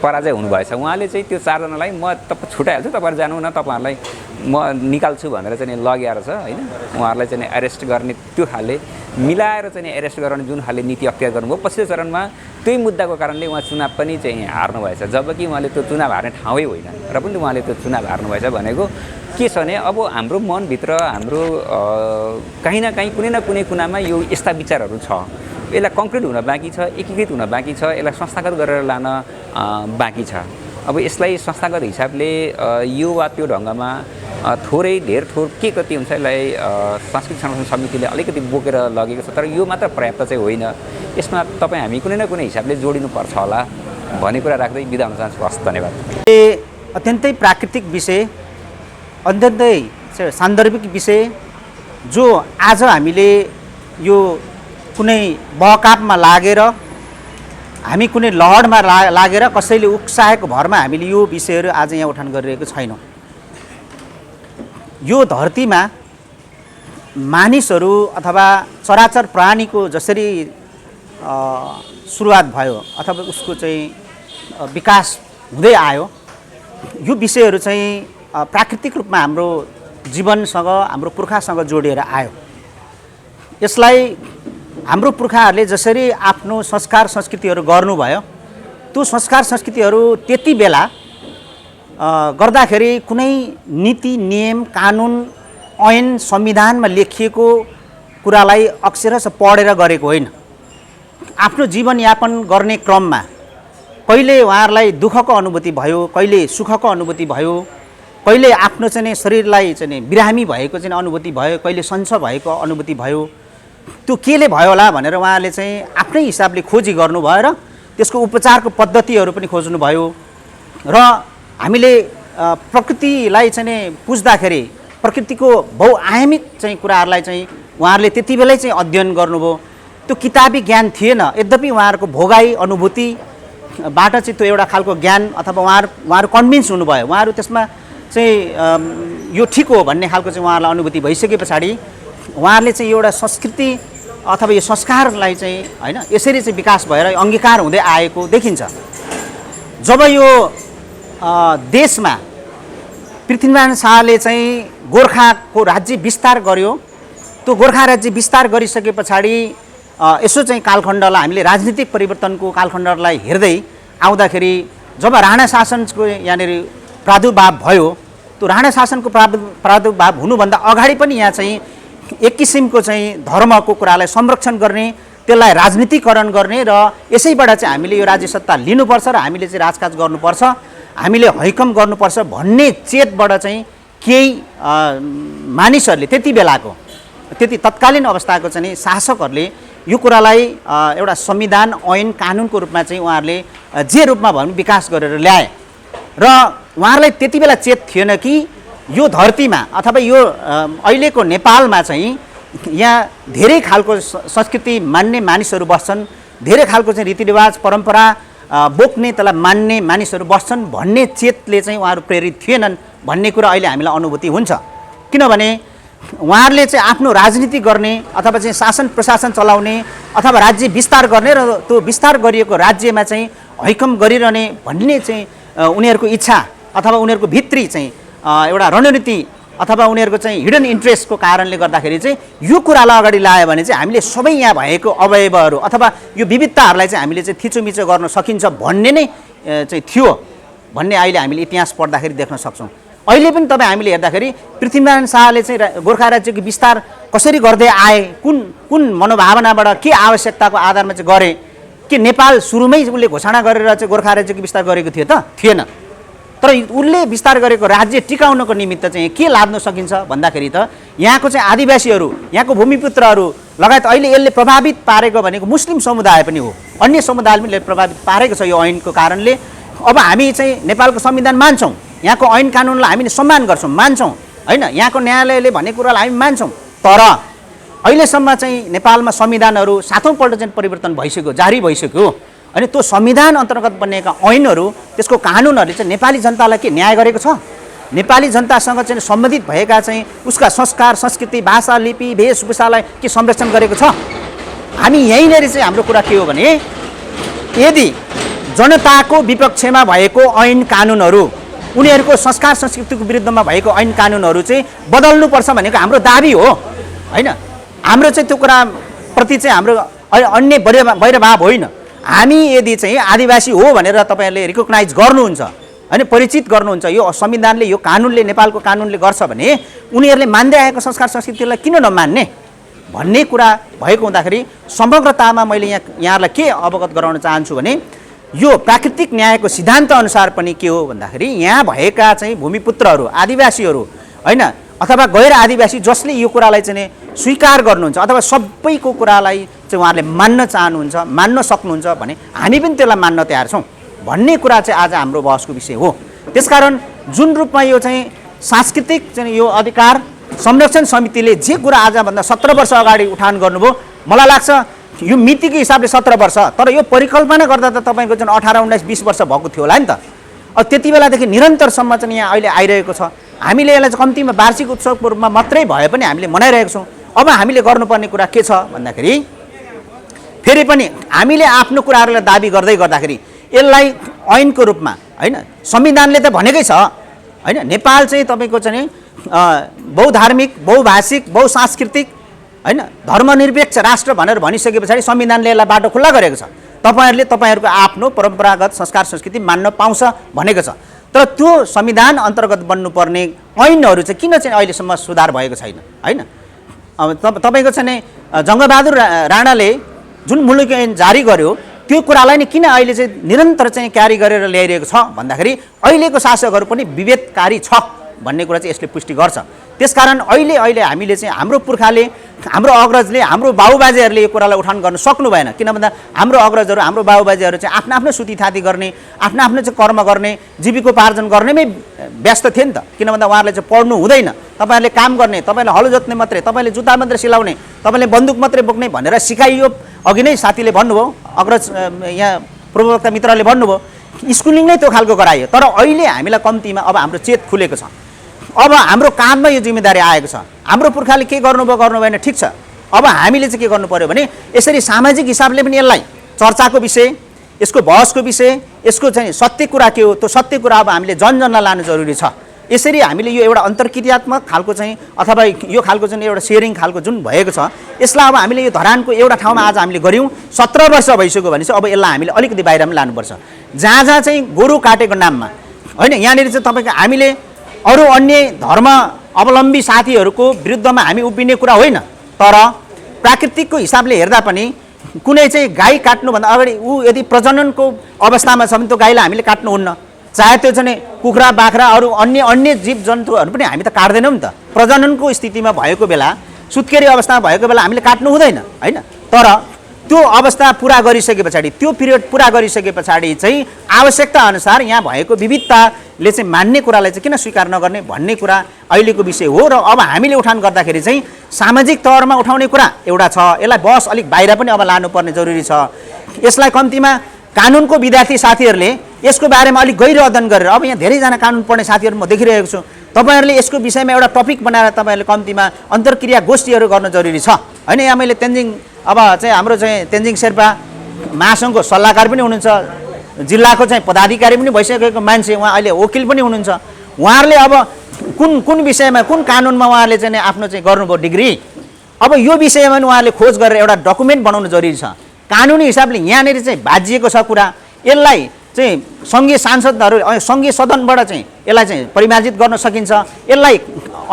S4: पराजय हुनुभएछ। उहाँले चाहिँ त्यो 4 जनालाई म छुटाइहाल्छु, तपाईँहरू जानु न, तपाईँहरूलाई म निकाल्छु भनेर चाहिँ लगेर छ होइन। उहाँहरूलाई चाहिँ एरेस्ट गर्ने त्यो खाले मिलाएर चाहिँ एरेस्ट गर्ने जुन खाले नीति अख्तियार गर्नुभयो पछिल्लो चरणमा, त्यही मुद्दाको कारणले उहाँ चुनाव पनि चाहिँ हार्नुभएछ। जबकि उहाँले त्यो चुनाव हार्ने ठाउँै होइन र पनि उहाँले त्यो चुनाव हार्नुभएछ भनेको के छ भने अब हाम्रो मनभित्र हाम्रो कहीँ न कहीँ कुनै न कुनै कुनामा यो यस्ता विचारहरू छ। यसलाई कङ्क्रिट हुन बाँकी छ, एकीकृत हुन बाँकी छ, यसलाई संस्थागत गरेर लान बाँकी छ। अब यसलाई संस्थागत हिसाबले यो वा त्यो ढङ्गमा थोरै धेर थोर के कति हुन्छ यसलाई सांस्कृतिक संरक्षण समितिले अलिकति बोकेर लगेको छ, तर यो मात्र पर्याप्त चाहिँ होइन। यसमा तपाईँ हामी कुनै न कुनै हिसाबले जोडिनुपर्छ होला भन्ने कुरा राख्दै बिदा हुन चाहन्छु। हस्, धन्यवाद।
S3: अत्यन्तै प्राकृतिक विषय, अत्यन्तै सान्दर्भिक विषय जो आज हामीले यो कुनै बहकापमा लागेर हामी कुनै लहरमा लागेर कसैले उक्साएको भरमा हामीले यो विषयहरू आज यहाँ उठान गरिरहेको छैनौँ। यो धरतीमा मानिसहरू अथवा चराचर प्राणीको जसरी सुरुवात भयो अथवा उसको चाहिँ विकास हुँदै आयो, यो विषयहरू चाहिँ प्राकृतिक रूपमा हाम्रो जीवनसँग हाम्रो पुर्खासँग जोडिएर आयो। यसलाई हाम्रो पुर्खाहरूले जसरी आफ्नो संस्कार संस्कृतिहरू गर्नुभयो, त्यो संस्कार संस्कृतिहरू त्यति बेला गर्दाखेरि कुनै नीति नियम कानुन ऐन संविधानमा लेखिएको कुरालाई अक्षरशः पढेर गरेको होइन। आफ्नो जीवनयापन गर्ने क्रममा कहिले उहाँहरूलाई दुःखको अनुभूति भयो, कहिले सुखको अनुभूति भयो, कहिले आफ्नो चाहिँ शरीरलाई चाहिँ बिरामी भएको चाहिँ अनुभूति भयो, कहिले सञ्च भएको अनुभूति भयो। त्यो केले भयो होला भनेर उहाँले चाहिँ आफ्नै हिसाबले खोजी गर्नुभयो र त्यसको उपचारको पद्धतिहरू पनि खोज्नुभयो। र हामीले प्रकृतिलाई चाहिँ पुज्दाखेरि प्रकृतिको बहुआयामिक चाहिँ कुराहरूलाई चाहिँ उहाँहरूले त्यति बेलै चाहिँ अध्ययन गर्नुभयो। त्यो किताबी ज्ञान थिएन, यद्यपि उहाँहरूको भोगाई अनुभूतिबाट चाहिँ त्यो एउटा खालको ज्ञान अथवा उहाँहरू कन्भिन्स हुनुभयो, उहाँहरू त्यसमा चाहिँ यो ठिक हो भन्ने खालको चाहिँ उहाँहरूलाई अनुभूति भइसके पछाडि उहाँहरूले चाहिँ एउटा संस्कृति अथवा यो संस्कारलाई चाहिँ होइन यसरी चाहिँ विकास भएर अङ्गीकार हुँदै आएको देखिन्छ। जब यो देशमा पृथ्वीनारायण शाहले चाहिँ गोर्खाको राज्य विस्तार गर्यो, त्यो गोर्खा राज्य विस्तार गरिसके पछाडि यसो चाहिँ कालखण्डलाई हामीले राजनीतिक परिवर्तनको कालखण्डलाई हेर्दै आउँदाखेरि जब राणा शासनको यहाँनिर प्रादुर्भाव भयो, त्यो राणा शासनको प्रादुर्भाव हुनुभन्दा अगाडि पनि यहाँ चाहिँ एक किसिमको चाहिँ धर्मको कुरालाई संरक्षण गर्ने, त्यसलाई राजनीतिकरण गर्ने र यसैबाट चाहिँ हामीले यो राज्य सत्ता लिनुपर्छ र हामीले चाहिँ राजकाज गर्नुपर्छ, हामीले हैकम गर्नुपर्छ भन्ने चेतबाट चाहिँ केही मानिसहरूले त्यति बेलाको त्यति तत्कालीन अवस्थाको चाहिँ शासकहरूले यो कुरालाई एउटा संविधान ऐन कानुनको रूपमा चाहिँ उहाँहरूले जे रूपमा भए पनि विकास गरेर ल्याए र उहाँहरूलाई त्यति बेला चेत थिएन कि यो धरतीमा अथवा यो अहिलेको नेपालमा चाहिँ यहाँ धेरै खालको संस्कृति मान्ने मानिसहरू बस्छन्, धेरै खालको चाहिँ रीतिरिवाज परम्परा बोक्ने त्यसलाई मान्ने मानिसहरू बस्छन् भन्ने चेतले चाहिँ उहाँहरू प्रेरित थिएनन् भन्ने कुरा अहिले हामीलाई अनुभूति हुन्छ। किनभने उहाँहरूले चाहिँ आफ्नो राजनीति गर्ने अथवा चाहिँ शासन प्रशासन चलाउने अथवा राज्य विस्तार गर्ने र त्यो विस्तार गरिएको राज्यमा चाहिँ हैकम गरिरहने भन्ने चाहिँ उनीहरूको इच्छा अथवा उनीहरूको भित्री चाहिँ एउटा रणनीति अथवा उनीहरूको चाहिँ हिडन इन्ट्रेस्टको कारणले गर्दाखेरि चाहिँ यो कुरालाई अगाडि ल्यायो भने चाहिँ हामीले सबै यहाँ भएको अवयवहरू अथवा यो विविधताहरूलाई चाहिँ हामीले चाहिँ थिचोमिचो गर्न सकिन्छ भन्ने नै चाहिँ थियो भन्ने अहिले हामीले इतिहास पढ्दाखेरि देख्न सक्छौँ। अहिले पनि तपाईँ हामीले हेर्दाखेरि पृथ्वीनारायण शाहले चाहिँ गोर्खा राज्यको विस्तार कसरी गर्दै आए, कुन कुन मनोभावनाबाट के आवश्यकताको आधारमा चाहिँ गरे, के नेपाल सुरुमै उसले घोषणा गरेर चाहिँ गोर्खा राज्यको विस्तार गरेको थियो त? थिएन। तर उसले विस्तार गरेको राज्य टिकाउनको निमित्त चाहिँ के लाद्न सकिन्छ भन्दाखेरि त यहाँको चाहिँ आदिवासीहरू, यहाँको भूमिपुत्रहरू लगायत अहिले यसले प्रभावित पारेको भनेको मुस्लिम समुदाय पनि हो, अन्य समुदायले पनि प्रभावित पारेको छ यो ऐनको कारणले। अब हामी चाहिँ नेपालको संविधान मान्छौँ, यहाँको ऐन कानुनलाई हामीले सम्मान गर्छौँ, मान्छौँ होइन, यहाँको न्यायालयले भनेको कुरालाई हामी मान्छौँ। तर अहिलेसम्म चाहिँ नेपालमा संविधानहरू 7औं पल्ट चाहिँ परिवर्तन भइसक्यो, जारी भइसक्यो। अनि त्यो संविधान अन्तर्गत बनेका ऐनहरू त्यसको कानुनहरूले चाहिँ नेपाली जनतालाई के न्याय गरेको छ? नेपाली जनतासँग चाहिँ सम्बन्धित भएका चाहिँ उसका संस्कार संस्कृति भाषा लिपि वेशभूषालाई के संरक्षण गरेको छ? हामी यहीँनिर चाहिँ हाम्रो कुरा के हो भने यदि जनताको विपक्षमा भएको ऐन कानुनहरू उनीहरूको संस्कार संस्कृतिको विरुद्धमा भएको ऐन कानुनहरू चाहिँ बदल्नुपर्छ भनेको हाम्रो दाबी हो होइन। हाम्रो चाहिँ त्यो कुराप्रति चाहिँ हाम्रो अन्य वैरभाव होइन। हामी यदि चाहिँ आदिवासी हो भनेर तपाईँहरूले रिकग्नाइज गर्नुहुन्छ होइन, परिचित गर्नुहुन्छ, यो संविधानले यो कानुनले नेपालको कानुनले गर्छ भने उनीहरूले मान्दै आएको संस्कार संस्कृतिलाई किन नमान्ने भन्ने कुरा भएको हुँदाखेरि समग्रतामा मैले यहाँहरूलाई के अवगत गराउन चाहन्छु भने यो प्राकृतिक न्यायको सिद्धान्त अनुसार पनि के हो भन्दाखेरि यहाँ भएका चाहिँ भूमिपुत्रहरू आदिवासीहरू होइन, अथवा गैर आदिवासी जसले यो कुरालाई चाहिँ स्वीकार गर्नुहुन्छ अथवा सबैको कुरालाई चाहिँ उहाँहरूले मान्न चाहनुहुन्छ, मान्न सक्नुहुन्छ भने हामी पनि त्यसलाई मान्न तयार छौँ भन्ने कुरा चाहिँ आज हाम्रो बहसको विषय हो। त्यसकारण जुन रूपमा यो चाहिँ सांस्कृतिक चाहिँ यो अधिकार संरक्षण समितिले जे कुरा आजभन्दा 17 वर्ष अगाडि उठान गर्नुभयो, मलाई लाग्छ यो मितिको हिसाबले 17 वर्ष, तर यो परिकल्पना गर्दा त तपाईँको चाहिँ 18, 19, 20 वर्ष भएको थियो होला नि त। अब त्यति बेलादेखि निरन्तरसम्म चाहिँ यहाँ अहिले आइरहेको छ। हामीले यसलाई चाहिँ कम्तीमा वार्षिक उत्सवको रूपमा मात्रै भए पनि हामीले मनाइरहेको छौँ। अब हामीले गर्नुपर्ने कुरा के छ भन्दाखेरि फेरि पनि हामीले आफ्नो कुराहरूलाई दाबी गर्दै गर्दाखेरि यसलाई ऐनको रूपमा होइन, संविधानले त भनेकै छ होइन, नेपाल चाहिँ तपाईँको चाहिँ बहुधार्मिक, बहुभाषिक, बहुसांस्कृतिक होइन धर्मनिरपेक्ष राष्ट्र भनेर भनिसके पछाडि संविधानले यसलाई बाटो खुल्ला गरेको छ। तपाईँहरूले तपाईँहरूको आफ्नो परम्परागत संस्कार संस्कृति मान्न पाउँछ भनेको छ। तर त्यो संविधान अन्तर्गत बन्नुपर्ने ऐनहरू चाहिँ किन चाहिँ अहिलेसम्म सुधार भएको छैन होइन। अब तपाईँको चाहिँ जङ्गबहादुर राणाले जुन मुलुक ऐन जारी गर्यो त्यो कुरालाई नै किन अहिले चाहिँ निरन्तर चाहिँ क्यारी गरेर ल्याइरहेको छ भन्दाखेरि अहिलेको शासकहरू पनि विभेदकारी छ भन्ने कुरा चाहिँ यसले पुष्टि गर्छ। त्यसकारण अहिले हामीले चाहिँ हाम्रो पुर्खाले, हाम्रो अग्रजले, हाम्रो बाबुबाजेहरूले यो कुरालाई उठान गर्न सक्नु भएन। किन भन्दा हाम्रो अग्रजहरू, हाम्रो बाबुबाजेहरू चाहिँ आफ्नो आफ्नो सुतीथाती गर्ने, आफ्नो आफ्नो चाहिँ कर्म गर्ने, जीविकोपार्जन गर्नेमै व्यस्त थिए नि त। किन भन्दा उहाँहरूले चाहिँ पढ्नु हुँदैन, तपाईँहरूले काम गर्ने, तपाईँले हलो जोत्ने मात्रै, तपाईँले जुत्ता मात्रै सिलाउने, तपाईँले बन्दुक मात्रै बोक्ने भनेर सिकाइयो। अघि नै साथीले भन्नुभयो, अग्रज यहाँ पूर्ववक्ता मित्रले भन्नुभयो, स्कुलिङ नै त्यो खालको गरायो। तर अहिले हामीलाई कम्तीमा अब हाम्रो चेत खुलेको छ, अब हाम्रो काँधमा यो जिम्मेदारी आएको छ। हाम्रो पुर्खाले के गर्नुभयो गर्नु भएन ठिक छ, अब हामीले चाहिँ के गर्नु पर्यो भने यसरी सामाजिक हिसाबले पनि यसलाई चर्चाको विषय, यसको बहसको विषय, यसको चाहिँ सत्य कुरा के हो त्यो सत्य कुरा अब हामीले जनजनलाई लानु जरुरी छ। यसरी हामीले यो एउटा अन्तर्क्रियात्मक खालको चाहिँ अथवा यो खालको चाहिँ एउटा सेयरिङ खालको जुन भएको छ यसलाई अब हामीले यो धरानको एउटा ठाउँमा आज हामीले गऱ्यौँ। 17 वर्ष भइसक्यो भने चाहिँ अब यसलाई हामीले अलिकति बाहिर पनि लानुपर्छ। जहाँ जहाँ चाहिँ गोरु काटेको नाममा होइन, यहाँनिर चाहिँ तपाईँको हामीले अरू अन्य धर्म अवलम्बी साथीहरूको विरुद्धमा हामी उभिने कुरा होइन, तर प्राकृतिकको हिसाबले हेर्दा पनि कुनै चाहिँ गाई काट्नुभन्दा अगाडि ऊ यदि प्रजननको अवस्थामा छ भने त्यो गाईलाई हामीले काट्नुहुन्न। चाहे त्यो चाहिँ कुखुरा, बाख्रा, अरू अन्य जीव जन्तुहरू पनि हामी त काट्दैनौँ नि त। प्रजननको स्थितिमा भएको बेला, सुत्केरी अवस्थामा भएको बेला हामीले काट्नु हुँदैन होइन। तर त्यो अवस्था पुरा गरिसके पछाडि, त्यो पिरियड पुरा गरिसके पछाडि चाहिँ आवश्यकता अनुसार यहाँ भएको विविधताले चाहिँ मान्ने कुरालाई चाहिँ किन स्वीकार नगर्ने भन्ने कुरा अहिलेको विषय हो। र अब हामीले उठान गर्दाखेरि चाहिँ सामाजिक तवरमा उठाउने कुरा एउटा छ, यसलाई बहस अलिक बाहिर पनि अब लानुपर्ने जरुरी छ। यसलाई कम्तीमा कानुनको विद्यार्थी साथीहरूले यसको बारेमा अलिक गहिरो अध्ययन गरेर, अब यहाँ धेरैजना कानुन पढ्ने साथीहरू म देखिरहेको छु, तपाईँहरूले यसको विषयमा एउटा टपिक बनाएर तपाईँहरूले कम्तीमा अन्तर्क्रिया गोष्ठीहरू गर्न जरुरी छ होइन। यहाँ मैले तेन्जिङ, अब चाहिँ हाम्रो चाहिँ तेन्जिङ शेर्पा महासङ्घको सल्लाहकार पनि हुनुहुन्छ, जिल्लाको चाहिँ पदाधिकारी पनि भइसकेको मान्छे, उहाँ अहिले वकिल पनि हुनुहुन्छ। उहाँहरूले अब कुन विषयमा, कुन कानुनमा उहाँहरूले चाहिँ आफ्नो चाहिँ गर्नुभयो डिग्री, अब यो विषयमा पनि उहाँहरूले खोज गरेर एउटा डकुमेन्ट बनाउनु जरुरी छ। कानुनी हिसाबले यहाँनिर चाहिँ भाजिएको छ कुरा, यसलाई चाहिँ सङ्घीय सांसदहरू, सङ्घीय सदनबाट चाहिँ यसलाई चाहिँ परिमार्जित गर्न सकिन्छ, यसलाई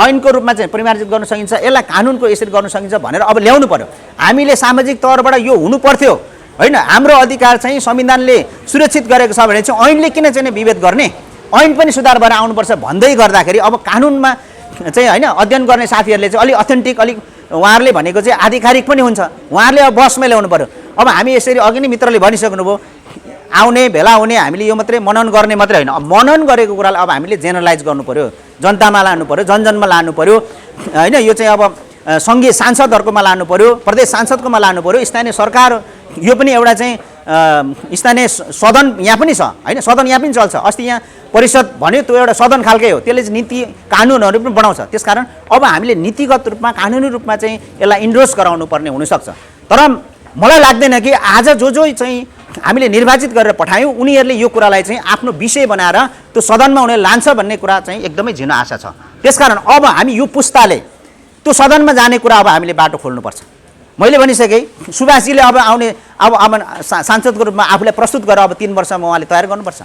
S3: ऐनको रूपमा चाहिँ परिमार्जित गर्न सकिन्छ, यसलाई कानुनको यसरी गर्न सकिन्छ भनेर अब ल्याउनु पर्यो। हामीले सामाजिक तवरबाट यो हुनु पर्थ्यो होइन। हाम्रो अधिकार चाहिँ संविधानले सुरक्षित गरेको छ भने चाहिँ ऐनले किन चाहिँ विभेद गर्ने, ऐन पनि सुधार भएर आउनुपर्छ भन्दै गर्दाखेरि अब कानुनमा चाहिँ होइन अध्ययन गर्ने साथीहरूले चाहिँ अलिक अथेन्टिक, अलिक उहाँहरूले भनेको चाहिँ आधिकारिक पनि हुन्छ, उहाँहरूले अब बसमै ल्याउनु पर्यो। अब हामी यसरी अघि नै मित्रले भनिसक्नुभयो, आउने भेला हुने हामीले यो मात्रै मनन गर्ने मात्रै होइन, अब मनन गरेको कुरालाई अब हामीले जेनरलाइज गर्नु पर्यो, जनतामा लानु पर्यो, जनजनमा लानु पर्यो होइन। यो चाहिँ अब सङ्घीय सांसदहरूकोमा लानु पर्यो, प्रदेश सांसदकोमा लानु पर्यो, स्थानीय सरकार, यो पनि एउटा चाहिँ स्थानीय सदन यहाँ पनि छ होइन, सदन यहाँ पनि चल्छ। अस्ति यहाँ परिषद भन्यो, त्यो एउटा सदन खालकै हो, त्यसले चाहिँ नीति कानुनहरू पनि बनाउँछ। त्यसकारण अब हामीले नीतिगत रूपमा, कानुनी रूपमा चाहिँ यसलाई इन्डोर्स गराउनु पर्ने हुनसक्छ। तर मलाई लाग्दैन कि आज जो चाहिँ हामीले निर्वाचित गरेर पठायौँ उनीहरूले यो कुरालाई चाहिँ आफ्नो विषय बनाएर त्यो सदनमा उनीहरूले लान्छ भन्ने कुरा चाहिँ एकदमै झिनो आशा छ। त्यसकारण अब हामी यो पुस्ताले त्यो सदनमा जाने कुरा अब हामीले बाटो खोल्नुपर्छ। मैले भनिसकेँ, सुभाषजीले अब आउने अब सांसदको रूपमा आफूलाई प्रस्तुत गरेर अब 3 वर्षमा उहाँले तयार गर्नुपर्छ।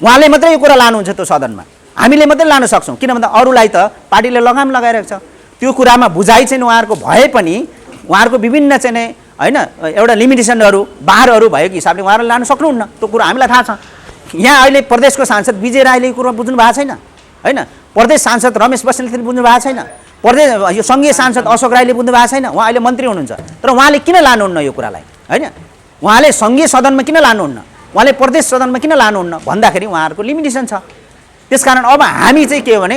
S3: उहाँले मात्रै यो कुरा लानुहुन्छ त्यो सदनमा, हामीले मात्रै लान सक्छौँ। किन भन्दा अरूलाई त पार्टीले लगाम लगाइरहेको छ। त्यो कुरामा बुझाइ चाहिँ उहाँहरूको भए पनि उहाँहरूको विभिन्न चाहिँ होइन एउटा लिमिटेसनहरू, बारहरू भएको हिसाबले उहाँहरूले लान सक्नुहुन्न, त्यो कुरा हामीलाई थाहा छ। यहाँ अहिले प्रदेशको सांसद विजय राईले कुरा बुझ्नु भएको छैन होइन। प्रदेश सांसद रमेश बस्नेतले बुझ्नु भएको छैन, प्रदेश यो सङ्घीय सांसद अशोक राईले बुझ्नु भएको छैन, उहाँ अहिले मन्त्री हुनुहुन्छ, तर उहाँले किन लानुहुन्न यो कुरालाई, होइन? उहाँले सङ्घीय सदनमा किन लानुहुन्न, उहाँले प्रदेश सदनमा किन लानुहुन्न भन्दाखेरि उहाँहरूको लिमिटेसन छ। त्यसकारण अब हामी चाहिँ के हो भने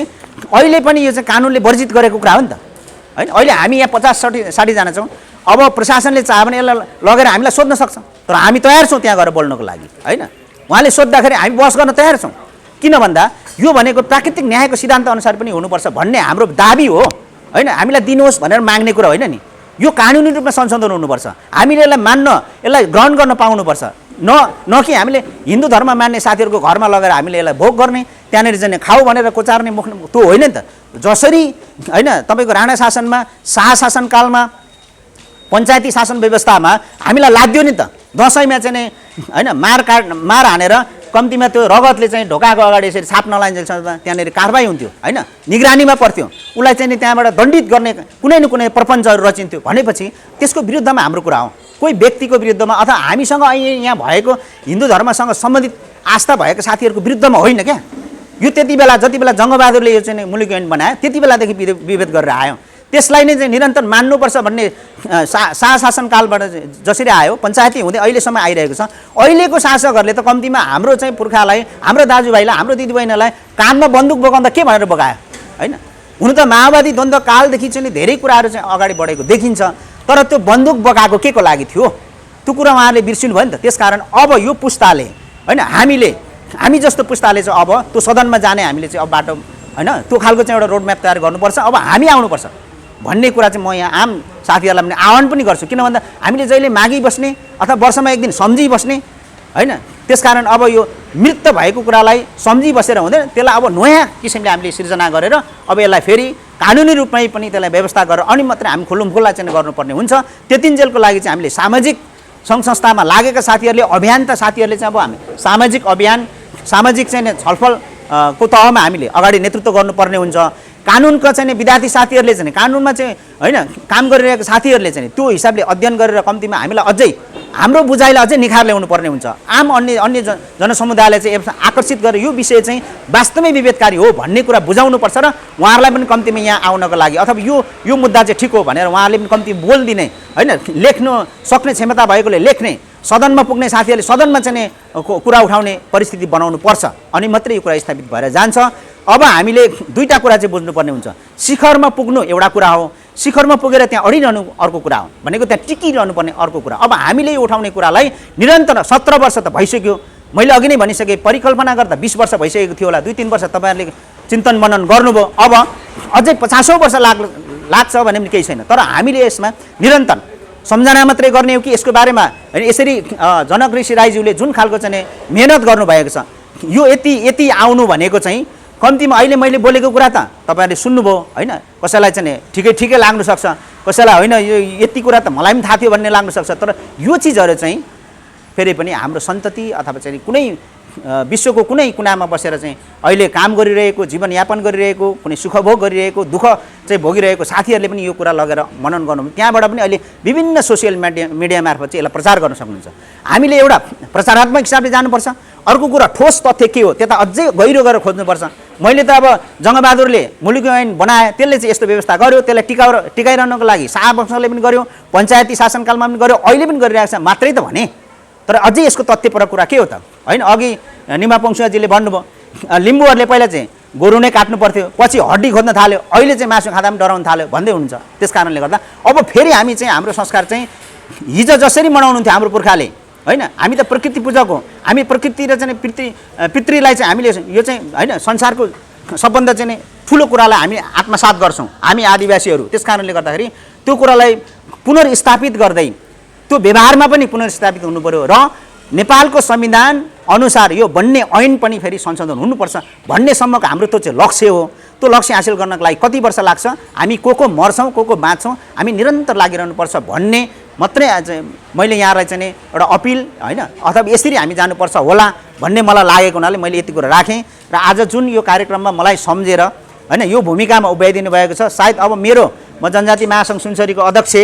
S3: अहिले पनि यो चाहिँ कानुनले वर्जित गरेको कुरा हो नि त, होइन? अहिले हामी यहाँ 50-60 जना छौँ, अब प्रशासनले चाह्यो भने यसलाई लगेर हामीलाई सोध्न सक्छ, तर हामी तयार छौँ त्यहाँ गएर बोल्नको लागि, होइन? उहाँले सोद्धाखेरि हामी बहस गर्न तयार छौँ। किन भन्दा यो भनेको प्राकृतिक न्यायको सिद्धान्त अनुसार पनि हुनुपर्छ भन्ने हाम्रो दाबी हो, होइन? हामीलाई दिनुहोस् भनेर माग्ने कुरा होइन नि, यो कानुनी रूपमा संशोधन हुनुपर्छ। हामीले यसलाई मान्न, यसलाई ग्रहण गर्न पाउनुपर्छ। न कि हामीले हिन्दू धर्म मान्ने साथीहरूको घरमा लगेर हामीले यसलाई भोग गर्ने, त्यहाँनिर चाहिँ खाऊ भनेर कोचार्ने मुख, त्यो होइन नि त। जसरी होइन तपाईँको राणा शासनमा, शाह शासनकालमा, पञ्चायती शासन व्यवस्थामा हामीलाई लाग्यो नि त, दसैँमा चाहिँ नि होइन मार हानेर कम्तीमा त्यो रगतले चाहिँ ढोकाको अगाडि यसरी छाप नलाइन्जेलसम्म त्यहाँनिर कारबाही हुन्थ्यो, होइन? निगरानीमा पर्थ्यो, उसलाई चाहिँ नि त्यहाँबाट दण्डित गर्ने कुनै न कुनै प्रपञ्चहरू रचिन्थ्यो भनेपछि त्यसको विरुद्धमा हाम्रो कुरा हो। कोही व्यक्तिको विरुद्धमा अथवा हामीसँग यहाँ भएको हिन्दू धर्मसँग सम्बन्धित आस्था भएको साथीहरूको विरुद्धमा होइन क्या। यो त्यति बेला जति बेला जङ्गबहादुरले यो चाहिँ मुलुकी ऐन बनायो त्यति बेलादेखि विभेद गरेर आयो, त्यसलाई नै चाहिँ निरन्तर मान्नुपर्छ भन्ने शाह शासनकालबाट जसरी आयो पञ्चायती हुँदै अहिलेसम्म आइरहेको छ। अहिलेको शासकहरूले त कम्तीमा हाम्रो चाहिँ पुर्खालाई, हाम्रो दाजुभाइलाई, हाम्रो दिदीबहिनीलाई कानमा बन्दुक बोकाउँदा के भनेर बोकायो, होइन? हुन त माओवादी द्वन्द्व कालदेखि चाहिँ धेरै कुराहरू चाहिँ अगाडि बढेको देखिन्छ, तर त्यो बन्दुक बोकाएको के को लागि थियो त्यो कुरा उहाँहरूले बिर्सिनु भयो नि त। त्यसकारण अब यो पुस्ताले, होइन, हामी जस्तो पुस्ताले चाहिँ अब त्यो सदनमा जाने हामीले चाहिँ अब बाटो, होइन, त्यो खालको चाहिँ एउटा रोडम्याप तयार गर्नुपर्छ। अब हामी आउनुपर्छ भन्ने कुरा चाहिँ म यहाँ आम साथीहरूलाई पनि आह्वान पनि गर्छु। किन भन्दा हामीले जहिले मागिबस्ने अथवा वर्षमा एक दिन सम्झिबस्ने, होइन? त्यसकारण अब यो मृत भएको कुरालाई सम्झिबसेर हुँदैन, त्यसलाई अब नयाँ किसिमले हामीले सिर्जना गरेर अब यसलाई फेरि कानुनी रूपमै पनि त्यसलाई व्यवस्था गरेर अनि मात्रै हामी खुल्लुमखुल्ला चाहिँ गर्नुपर्ने हुन्छ। त्यतिन्जेलको लागि चाहिँ हामीले सामाजिक सङ्घ संस्थामा लागेका साथीहरूले, अभियान्ता साथीहरूले चाहिँ अब हामी सामाजिक अभियान, सामाजिक चाहिँ छलफल को तहमा हामीले अगाडि नेतृत्व गर्नुपर्ने हुन्छ। कानुनका चाहिँ विद्यार्थी साथीहरूले चाहिँ कानुनमा चाहिँ होइन काम गरिरहेको साथीहरूले चाहिँ त्यो हिसाबले अध्ययन गरेर कम्तीमा हामीलाई अझै हाम्रो बुझाइलाई अझै निखार ल्याउनु पर्ने हुन्छ। आम अन्य जनसमुदायलाई चाहिँ आकर्षित गरेर यो विषय चाहिँ वास्तवमै विभेदकारी हो भन्ने कुरा बुझाउनुपर्छ र उहाँहरूलाई पनि कम्तीमा यहाँ आउनको लागि अथवा यो मुद्दा चाहिँ ठिक हो भनेर उहाँहरूले पनि कम्ती बोलिदिने, होइन, लेख्न सक्ने क्षमता भएकोले लेख्ने, सदनमा पुग्ने साथीहरूले सदनमा चाहिँ कुरा उठाउने परिस्थिति बनाउनु पर्छ, अनि मात्रै यो कुरा स्थापित भएर जान्छ। अब हामीले दुईवटा कुरा चाहिँ बुझ्नुपर्ने हुन्छ। शिखरमा पुग्नु एउटा कुरा हो, शिखरमा पुगेर त्यहाँ अडिरहनु अर्को कुरा हो, भनेको त्यहाँ टिकिरहनु पर्ने अर्को कुरा। अब हामीले उठाउने कुरालाई निरन्तर 17 वर्ष त भइसक्यो, मैले अघि नै भनिसकेँ, परिकल्पना गर्दा 20 वर्ष भइसकेको थियो होला, 2-3 वर्ष तपाईँहरूले चिन्तन मनन गर्नुभयो, अब अझै 50औँ वर्ष लाग्छ भने पनि केही छैन। तर हामीले यसमा निरन्तर सम्झना मात्रै गर्ने हो कि यसको बारेमा, होइन, यसरी जनक ऋषि राईज्यूले जुन खालको चाहिँ मेहनत गर्नुभएको छ, यो यति आउनु भनेको चाहिँ कम्तीमा अहिले मैले बोलेको कुरा त तपाईँहरूले सुन्नुभयो, होइन? कसैलाई चाहिँ ठिकै लाग्नु सक्छ, कसैलाई होइन यो यति कुरा त मलाई पनि थाहा थियो भन्ने लाग्नु सक्छ, तर यो चिजहरू चाहिँ फेरि पनि हाम्रो सन्तति अथवा चाहिँ कुनै विश्वको कुनै कुनामा बसेर चाहिँ अहिले काम गरिरहेको, जीवनयापन गरिरहेको, कुनै सुखभोग गरिरहेको, दुःख चाहिँ भोगिरहेको साथीहरूले पनि यो कुरा लगेर मनन गर्नु, त्यहाँबाट पनि अहिले विभिन्न सोसियल मिडिया मार्फत चाहिँ यसलाई प्रचार गर्न सक्नुहुन्छ। हामीले एउटा प्रचारात्मक हिसाबले जानुपर्छ। अर्को कुरा ठोस तथ्य के हो त्यता अझै गहिरो गरेर खोज्नुपर्छ। मैले त अब जङ्गबहादुरले मुलुकी ऐन बनाए, त्यसले चाहिँ यस्तो व्यवस्था गर्यो, त्यसलाई टिकाइरहनको लागि शाहवंशले पनि गर्यो, पञ्चायती शासनकालमा पनि गर्यो, अहिले पनि गरिरहेको छ मात्रै त भने, तर अझै यसको तथ्यपरक कुरा के हो त, होइन? अघि निमा पङसुवाजीले भन्नुभयो लिम्बूहरूले पहिला चाहिँ गोरु नै काट्नु पर्थ्यो, पछि हड्डी खोज्न थाल्यो, अहिले चाहिँ मासु खाँदा पनि डराउन थाल्यो भन्दै हुनुहुन्छ। त्यस कारणले गर्दा अब फेरि हामी चाहिँ हाम्रो संस्कार चाहिँ हिजो जसरी मनाउनुहुन्थ्यो हाम्रो पुर्खाले, होइन, हामी त प्रकृति पूजक हो, हामी प्रकृति र चाहिँ पितृलाई चाहिँ हामीले यो चाहिँ होइन संसारको सबभन्दा चाहिँ ठुलो कुरालाई हामी आत्मसात गर्छौँ हामी आदिवासीहरू। त्यस कारणले गर्दाखेरि त्यो कुरालाई पुनर्स्थापित गर्दै त्यो व्यवहारमा पनि पुनर्स्थापित हुनु पर्यो र नेपालको संविधान अनुसार यो बन्ने ऐन पनि फेरि संशोधन हुनुपर्छ भन्नेसम्मको हाम्रो त्यो चाहिँ लक्ष्य हो। त्यो लक्ष्य हासिल गर्नको लागि कति वर्ष लाग्छ, हामी को मर्छौँ, को बाँच्छौँ, हामी निरन्तर लागिरहनुपर्छ भन्ने मात्रै मैले यहाँलाई चाहिँ एउटा अपिल, होइन, अथवा यसरी हामी जानुपर्छ होला भन्ने मलाई लागेको हुनाले मैले यति कुरा राखेँ। र आज जुन यो कार्यक्रममा मलाई सम्झेर, होइन, यो भूमिकामा उभ्याइदिनु भएको छ, सायद अब म जनजाति महासङ्घ सुनसरीको अध्यक्ष,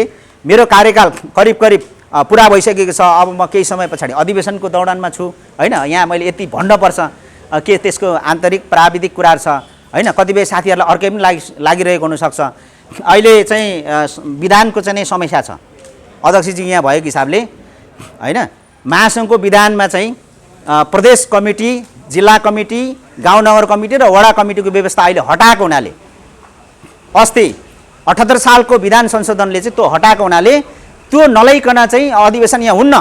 S3: मेरो कार्यकाल करिब पुरा भइसकेको छ। अब म केही समय पछाडि अधिवेशनको दौडानमा छु, होइन, यहाँ मैले यति भन्नुपर्छ के त्यसको आन्तरिक प्राविधिक कुराहरू छ, होइन, कतिपय साथीहरूलाई अर्कै पनि लागिरहेको हुनसक्छ। अहिले चाहिँ विधानको चाहिँ समस्या छ। अध्यक्षजी यहाँ भएको हिसाबले होइन, महासङ्घको विधानमा चाहिँ प्रदेश कमिटी, जिल्ला कमिटी, गाउँ नगर कमिटी र वडा कमिटीको व्यवस्था अहिले हटाएको हुनाले, अस्ति 78 सालको विधान संशोधनले चाहिँ त्यो हटाएको हुनाले त्यो नलैकन चाहिँ अधिवेशन यहाँ हुन्न,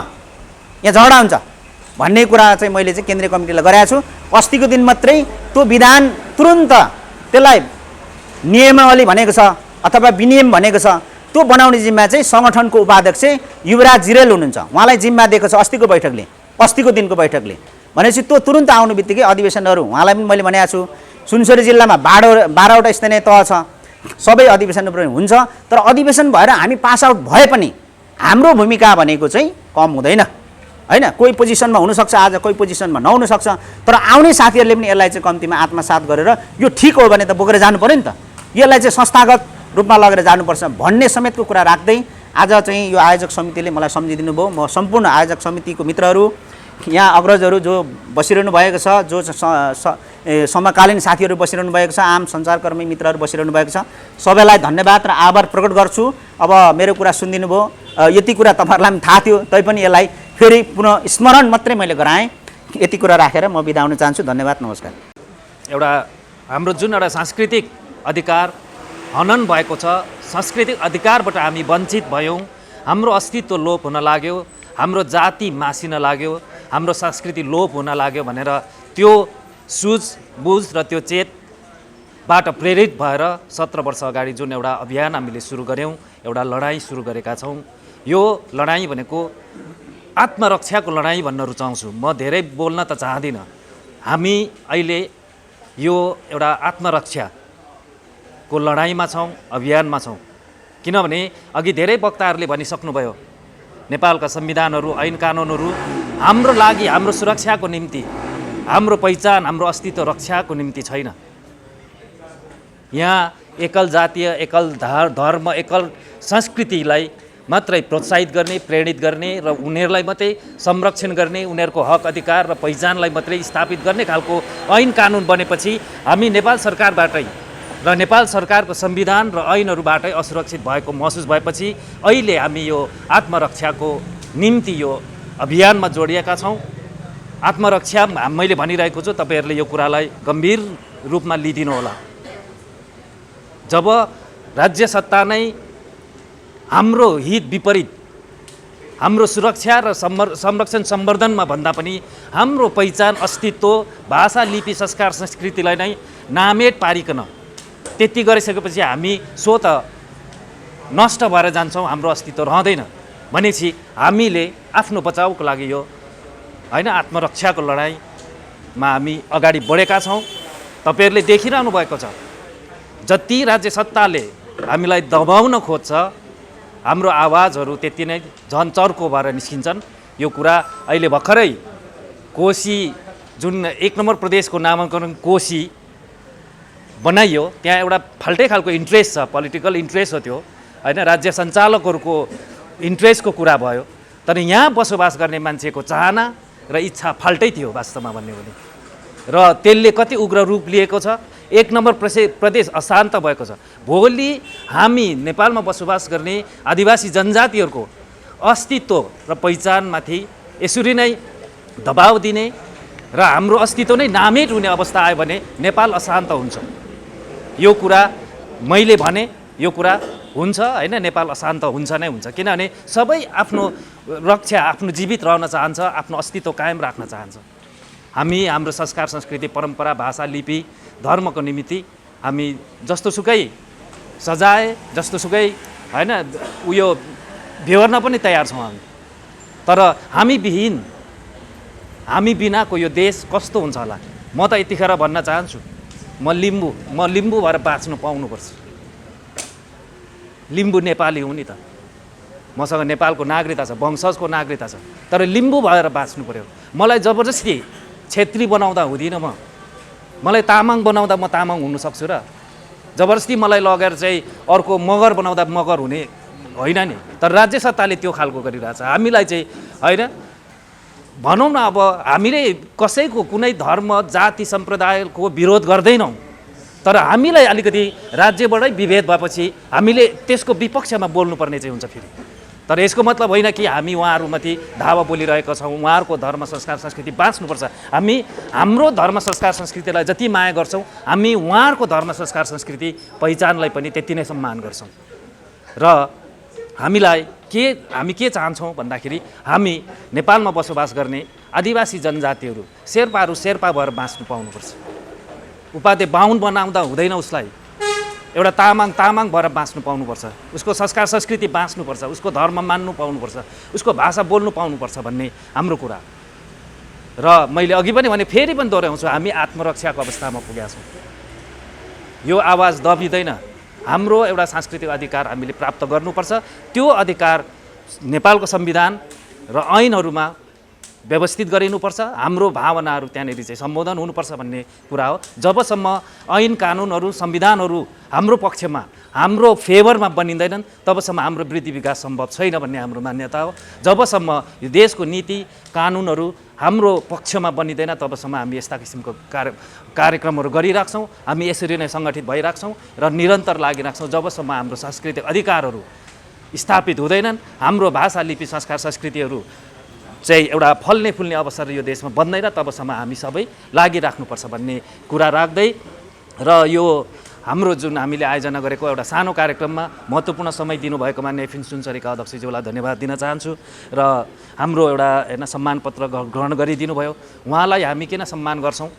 S3: यहाँ झगडा हुन्छ भन्ने कुरा चाहिँ मैले चाहिँ केन्द्रीय कमिटीलाई गरेको छु। अस्तिको दिन मात्रै त्यो विधान तुरुन्त त्यसलाई नियमावली भनेको छ अथवा विनियम भनेको छ, त्यो बनाउने जिम्मा चाहिँ सङ्गठनको उपाध्यक्ष युवराज जिरेल हुनुहुन्छ। उहाँलाई जिम्मा दिएको छ अस्तिको दिनको बैठकले। भनेपछि त्यो तुरुन्त आउनु बित्तिकै अधिवेशनहरू उहाँलाई पनि मैले भनेको छु। सुनसरी जिल्लामा 12वटा स्थानीय तह छ, सबै अधिवेशन हुन्छ। तर अधिवेशन भएर हामी पास आउट भए पनि हाम्रो भूमिका भनेको चाहिँ कम हुँदैन होइन। कोही पोजिसनमा हुनसक्छ आज, कोही पोजिसनमा नहुनसक्छ, तर आउने साथीहरूले पनि यसलाई चाहिँ कम्तीमा आत्मसात गरेर यो ठिक हो भने त बोकेर जानु पऱ्यो नि त, यसलाई चाहिँ संस्थागत रूपमा लगेर जानुपर्छ भन्ने समेतको कुरा राख्दै आज चाहिँ यो आयोजक समितिले मलाई सम्झिदिनु भयो। म सम्पूर्ण आयोजक समितिको मित्रहरू, यहाँ अग्रजहरू जो बसिरहनु भएको छ, जो समकालीन साथीहरू बसिरहनु भएको छ, आम सञ्चारकर्मी मित्रहरू बसिरहनु भएको छ, सबैलाई धन्यवाद र आभार प्रकट गर्छु। अब मेरो कुरा सुनिदिनु भयो, यति कुरा तपाईँहरूलाई पनि थाहा थियो, तैपनि यसलाई फेरि पुनः स्मरण मात्रै मैले गराएँ। यति कुरा राखेर म बिदा हुन चाहन्छु। धन्यवाद, नमस्कार।
S2: एउटा हाम्रो जुन एउटा सांस्कृतिक अधिकार हनन भएको छ, सांस्कृतिक अधिकारबाट हामी वञ्चित भयौँ, हाम्रो अस्तित्व लोप हुन लाग्यो, हाम्रो जाति मासिन लाग्यो, हाम्रो संस्कृति लोप हुन लाग्यो भनेर त्यो बुझ र त्यो चेतबाट प्रेरित भएर 17 वर्ष अगाडि जुन एउटा अभियान हामीले सुरु गऱ्यौँ, एउटा लडाइँ सुरु गरेका छौँ। यो लडाइँ भनेको आत्मरक्षाको लडाइँ भन्न रुचाउँछु। म धेरै बोल्न त चाहदिनँ। हामी अहिले यो एउटा आत्मरक्षाको लडाइँमा छौँ, अभियानमा छौँ। किनभने अघि धेरै वक्ताहरूले भनिसक्नुभयो, नेपालका संविधानहरू, ऐन कानुनहरू हाम्रो लागि, हाम्रो सुरक्षाको निम्ति, हाम्रो पहिचान, हाम्रो अस्तित्व रक्षाको निम्ति छैन। यहाँ एकल जातीय, एकल धर्म, एकल संस्कृतिलाई मात्रै प्रोत्साहित गर्ने, प्रेरित गर्ने र उनीहरूलाई मात्रै संरक्षण गर्ने, उनीहरूको हक अधिकार र पहिचानलाई मात्रै स्थापित गर्ने खालको ऐन कानुन बनेपछि हामी नेपाल सरकारबाटै र नेपाल सरकारको संविधान र ऐनहरूबाटै असुरक्षित भएको महसुस भएपछि अहिले हामी यो आत्मरक्षाको निम्ति यो अभियानमा जोडिएका छौँ। आत्मरक्षा मैले भनिरहेको छु, तपाईँहरूले यो कुरालाई गम्भीर रूपमा लिदिनु होला। जब राज्य सत्ता नै हाम्रो हित विपरीत, हाम्रो सुरक्षा र संरक्षण सम्वर्धनमा भन्दा पनि हाम्रो पहिचान, अस्तित्व, भाषा, लिपि, संस्कार, संस्कृतिलाई नै नामेट पारिकन त्यति गरिसकेपछि हामी स्वत नष्ट भएर जान्छौँ, हाम्रो अस्तित्व रहँदैन भनेपछि हामीले आफ्नो बचाउको लागि यो होइन आत्मरक्षाको लडाइँमा हामी अगाडि बढेका छौँ। तपाईँहरूले देखिरहनु भएको छ, जति राज्य सत्ताले हामीलाई दबाउन खोज्छ, हाम्रो आवाजहरू त्यति नै झन् चर्को भएर निस्किन्छन्। यो कुरा अहिले भर्खरै कोशी, जुन 1 नम्बर प्रदेशको नामाङ्कन कोशी बनाइयो, त्यहाँ एउटा फाल्टै खालको इन्ट्रेस्ट छ, पोलिटिकल इन्ट्रेस्ट हो त्यो होइन, राज्य सञ्चालकहरूको इन्ट्रेस्टको कुरा भयो। तर यहाँ बसोबास गर्ने मान्छेको चाहना र इच्छा फाल्टै थियो वास्तवमा भन्ने हो भने। र त्यसले कति उग्र रूप लिएको छ, 1 नम्बर प्रदेश अशान्त भएको छ। भोलि हामी नेपालमा बसोबास गर्ने आदिवासी जनजातिहरूको अस्तित्व र पहिचानमाथि यसरी नै दबाव दिने र हाम्रो अस्तित्व नै नामेट हुने अवस्था आयो भने नेपाल अशान्त हुन्छ। यो कुरा मैले भने, यो कुरा हुन्छ होइन, नेपाल अशान्त हुन्छ नै हुन्छ। किनभने सबै आफ्नो रक्षा, आफ्नो जीवित रहन चाहन्छ, आफ्नो अस्तित्व कायम राख्न चाहन्छ। हामी हाम्रो संस्कार, संस्कृति, परम्परा, भाषा, लिपि, धर्मको निमित्त हामी जस्तोसुकै सजाय, जस्तोसुकै होइन उयो बेहोर्न पनि तयार छौँ हामी। तर हामी बिनाको यो देश कस्तो हुन्छ होला। म त यतिखेर भन्न चाहन्छु, म लिम्बू भएर बाँच्नु पाउनुपर्छ। लिम्बू नेपाली हुँ नि त, मसँग नेपालको नागरिकता छ, वंशजको नागरिकता छ, तर लिम्बू भएर बाँच्नु पर्यो। मलाई जबरजस्ती क्षेत्री बनाउँदा हुँदिनँ, मलाई तामाङ बनाउँदा म तामाङ हुन सक्छु र जबरजस्ती मलाई लगेर चाहिँ अर्को मगर बनाउँदा मगर हुने होइन नि। तर राज्य सत्ताले त्यो खालको गरिरहेछ। हामीलाई चाहिँ होइन भनौँ न, अब हामीले कसैको कुनै धर्म, जाति, सम्प्रदायको विरोध गर्दैनौँ, तर हामीलाई अलिकति राज्यबाटै विभेद भएपछि हामीले त्यसको विपक्षमा बोल्नुपर्ने चाहिँ हुन्छ फेरि। तर यसको मतलब होइन कि हामी उहाँहरूमाथि धावा बोलिरहेका छौँ, उहाँहरूको धर्म संस्कार संस्कृति बाँच्नुपर्छ। हामी हाम्रो धर्म संस्कार संस्कृतिलाई जति माया गर्छौँ हामी उहाँहरूको धर्म संस्कार संस्कृति पहिचानलाई पनि त्यति नै सम्मान गर्छौँ। र हामी के चाहन्छौँ भन्दाखेरि हामी नेपालमा बसोबास गर्ने आदिवासी जनजातिहरू शेर्पाहरू शेर्पा भएर बाँच्नु पाउनुपर्छ। उपाध्याय बाहुन बनाउँदा हुँदैन, उसलाई एउटा तामाङ भएर बाँच्नु पाउनुपर्छ, उसको संस्कार संस्कृति बाँच्नुपर्छ, उसको धर्म मान्नु पाउनुपर्छ, उसको भाषा बोल्नु पाउनुपर्छ भन्ने हाम्रो कुरा। र मैले अघि पनि भने फेरि पनि दोहोऱ्याउँछु, हामी आत्मरक्षाको अवस्थामा पुगेका छौँ। यो आवाज दबिँदैन। हाम्रो एउटा सांस्कृतिक अधिकार हामीले प्राप्त गर्नुपर्छ। त्यो अधिकार नेपालको संविधान र ऐनहरूमा व्यवस्थित गरिनुपर्छ। हाम्रो भावनाहरू त्यहाँनिर चाहिँ सम्बोधन हुनुपर्छ भन्ने कुरा हो। जबसम्म ऐन कानुनहरू संविधानहरू हाम्रो पक्षमा हाम्रो फेभरमा बनिँदैनन् तबसम्म हाम्रो वृद्धि विकास सम्भव छैन भन्ने हाम्रो मान्यता हो। जबसम्म यो देशको नीति कानुनहरू हाम्रो पक्षमा बनिँदैन तबसम्म हामी यस्ता किसिमको कार्यक्रमहरू गरिराख्छौँ। हामी यसरी नै सङ्गठित भइराख्छौँ र निरन्तर लागिराख्छौँ जबसम्म हाम्रो सांस्कृतिक अधिकारहरू स्थापित हुँदैनन्, हाम्रो भाषा लिपि संस्कार संस्कृतिहरू चाहिँ एउटा फल्ने फुल्ने अवसर यो देशमा बन्दैन तबसम्म हामी सबै लागिराख्नुपर्छ भन्ने कुरा राख्दै र यो हाम्रो जुन हामीले आयोजना गरेको एउटा सानो कार्यक्रममा महत्त्वपूर्ण समय दिनुभएकोमा नेफिन सुनसरीका अध्यक्षज्यूलाई धन्यवाद दिन चाहन्छु। र हाम्रो एउटा सम्मान पत्र ग्रहण गरिदिनु भयो, उहाँलाई हामी किन सम्मान गर्छौँ?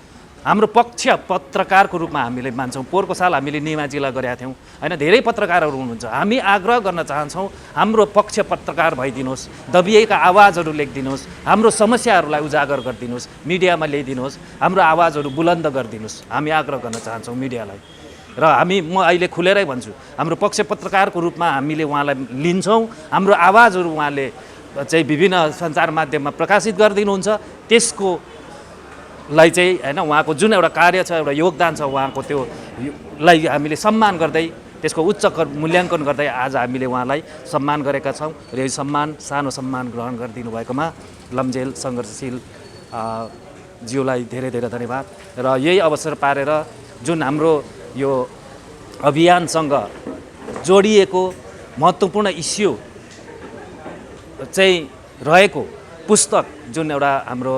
S2: हाम्रो पक्ष पत्रकारको रूपमा हामीले मान्छौँ। पोहोरको साल हामीले निमाजीलाई गरेका थियौँ होइन, धेरै पत्रकारहरू हुनुहुन्छ। हामी आग्रह गर्न चाहन्छौँ हाम्रो पक्ष पत्रकार भइदिनुहोस्, दबिएका आवाजहरू लेखिदिनुहोस्, हाम्रो समस्याहरूलाई उजागर गरिदिनुहोस्, मिडियामा ल्याइदिनुहोस्, हाम्रो आवाजहरू बुलन्द गरिदिनुहोस्। हामी आग्रह गर्न चाहन्छौँ मिडियालाई। र म अहिले खुलेरै भन्छु, हाम्रो पक्ष पत्रकारको रूपमा हामीले उहाँलाई लिन्छौँ। हाम्रो आवाजहरू उहाँले चाहिँ विभिन्न सञ्चार माध्यममा प्रकाशित गरिदिनुहुन्छ। त्यसको लाई चाहिँ होइन उहाँको जुन एउटा कार्य छ, एउटा योगदान छ, उहाँको त्यो लाई हामीले सम्मान गर्दै त्यसको उच्च मूल्याङ्कन गर्दै आज हामीले उहाँलाई सम्मान गरेका छौँ। र यो सानो सम्मान ग्रहण गरिदिनु भएकोमा लम्जेल सङ्घर्षशील ज्यूलाई धेरै धेरै धन्यवाद। र यही अवसर पारेर जुन हाम्रो यो अभियानसँग जोडिएको महत्त्वपूर्ण इस्यु चाहिँ रहेको पुस्तक जुन एउटा हाम्रो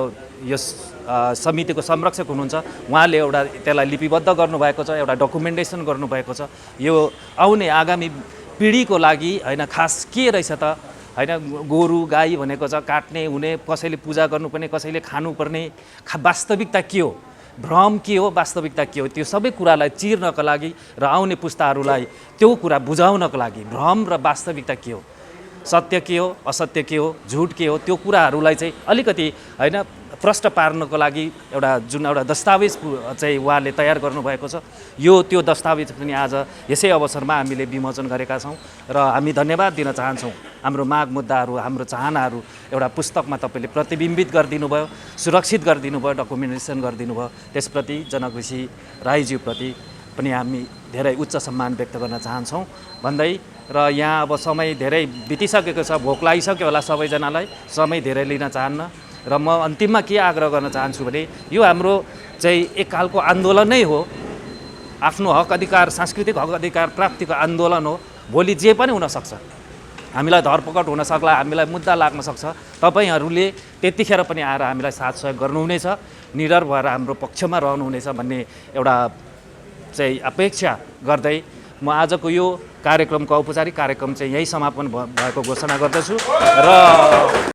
S2: यस समितिको संरक्षक हुनुहुन्छ उहाँले एउटा त्यसलाई लिपिबद्ध गर्नुभएको छ, एउटा डकुमेन्टेसन गर्नुभएको छ। यो आउने आगामी पिँढीको लागि होइन खास के रहेछ त होइन, गोरु गाई भनेको छ काट्ने हुने, कसैले पूजा गर्नुपर्ने, कसैले खानुपर्ने, वास्तविकता के हो, भ्रम के हो, वास्तविकता के हो, त्यो सबै कुरालाई चिर्नको लागि र आउने पुस्ताहरूलाई त्यो कुरा बुझाउनको लागि भ्रम र वास्तविकता के हो, सत्य के हो, असत्य के हो, झुट के हो, त्यो कुराहरूलाई चाहिँ अलिकति होइन प्रष्ट पार्नको लागि एउटा जुन एउटा दस्तावेज चाहिँ उहाँले तयार गर्नुभएको छ। यो त्यो दस्तावेज पनि आज यसै अवसरमा हामीले विमोचन गरेका छौँ र हामी धन्यवाद दिन चाहन्छौँ। हाम्रो माग मुद्दाहरू, हाम्रो चाहनाहरू एउटा पुस्तकमा तपाईँले प्रतिबिम्बित गरिदिनु भयो, सुरक्षित गरिदिनु भयो, डकुमेन्टेसन गरिदिनु भयो। त्यसप्रति जनकृषि राईज्यूप्रति पनि हामी धेरै उच्च सम्मान व्यक्त गर्न चाहन्छौँ भन्दै र यहाँ अब समय धेरै बितिसकेको छ, भोक लागिसक्यो होला सबैजनालाई, समय धेरै लिन चाहन्न र म अन्तिममा के आग्रह गर्न चाहन्छु भने यो हाम्रो चाहिँ एक खालको आन्दोलन नै हो, आफ्नो हक अधिकार सांस्कृतिक हक अधिकार प्राप्तिको आन्दोलन हो। भोलि जे पनि हुनसक्छ, हामीलाई धरपकड हुन सक्ला, हामीलाई मुद्दा लाग्न सक्छ, तपाईँहरूले त्यतिखेर पनि आएर हामीलाई साथ सहयोग गर्नुहुनेछ, निडर भएर हाम्रो पक्षमा रहनुहुनेछ भन्ने एउटा चाहिँ अपेक्षा गर्दै म आजको यो कार्यक्रमको औपचारिक कार्यक्रम चाहिँ यही समापन भएको घोषणा गर्दछु र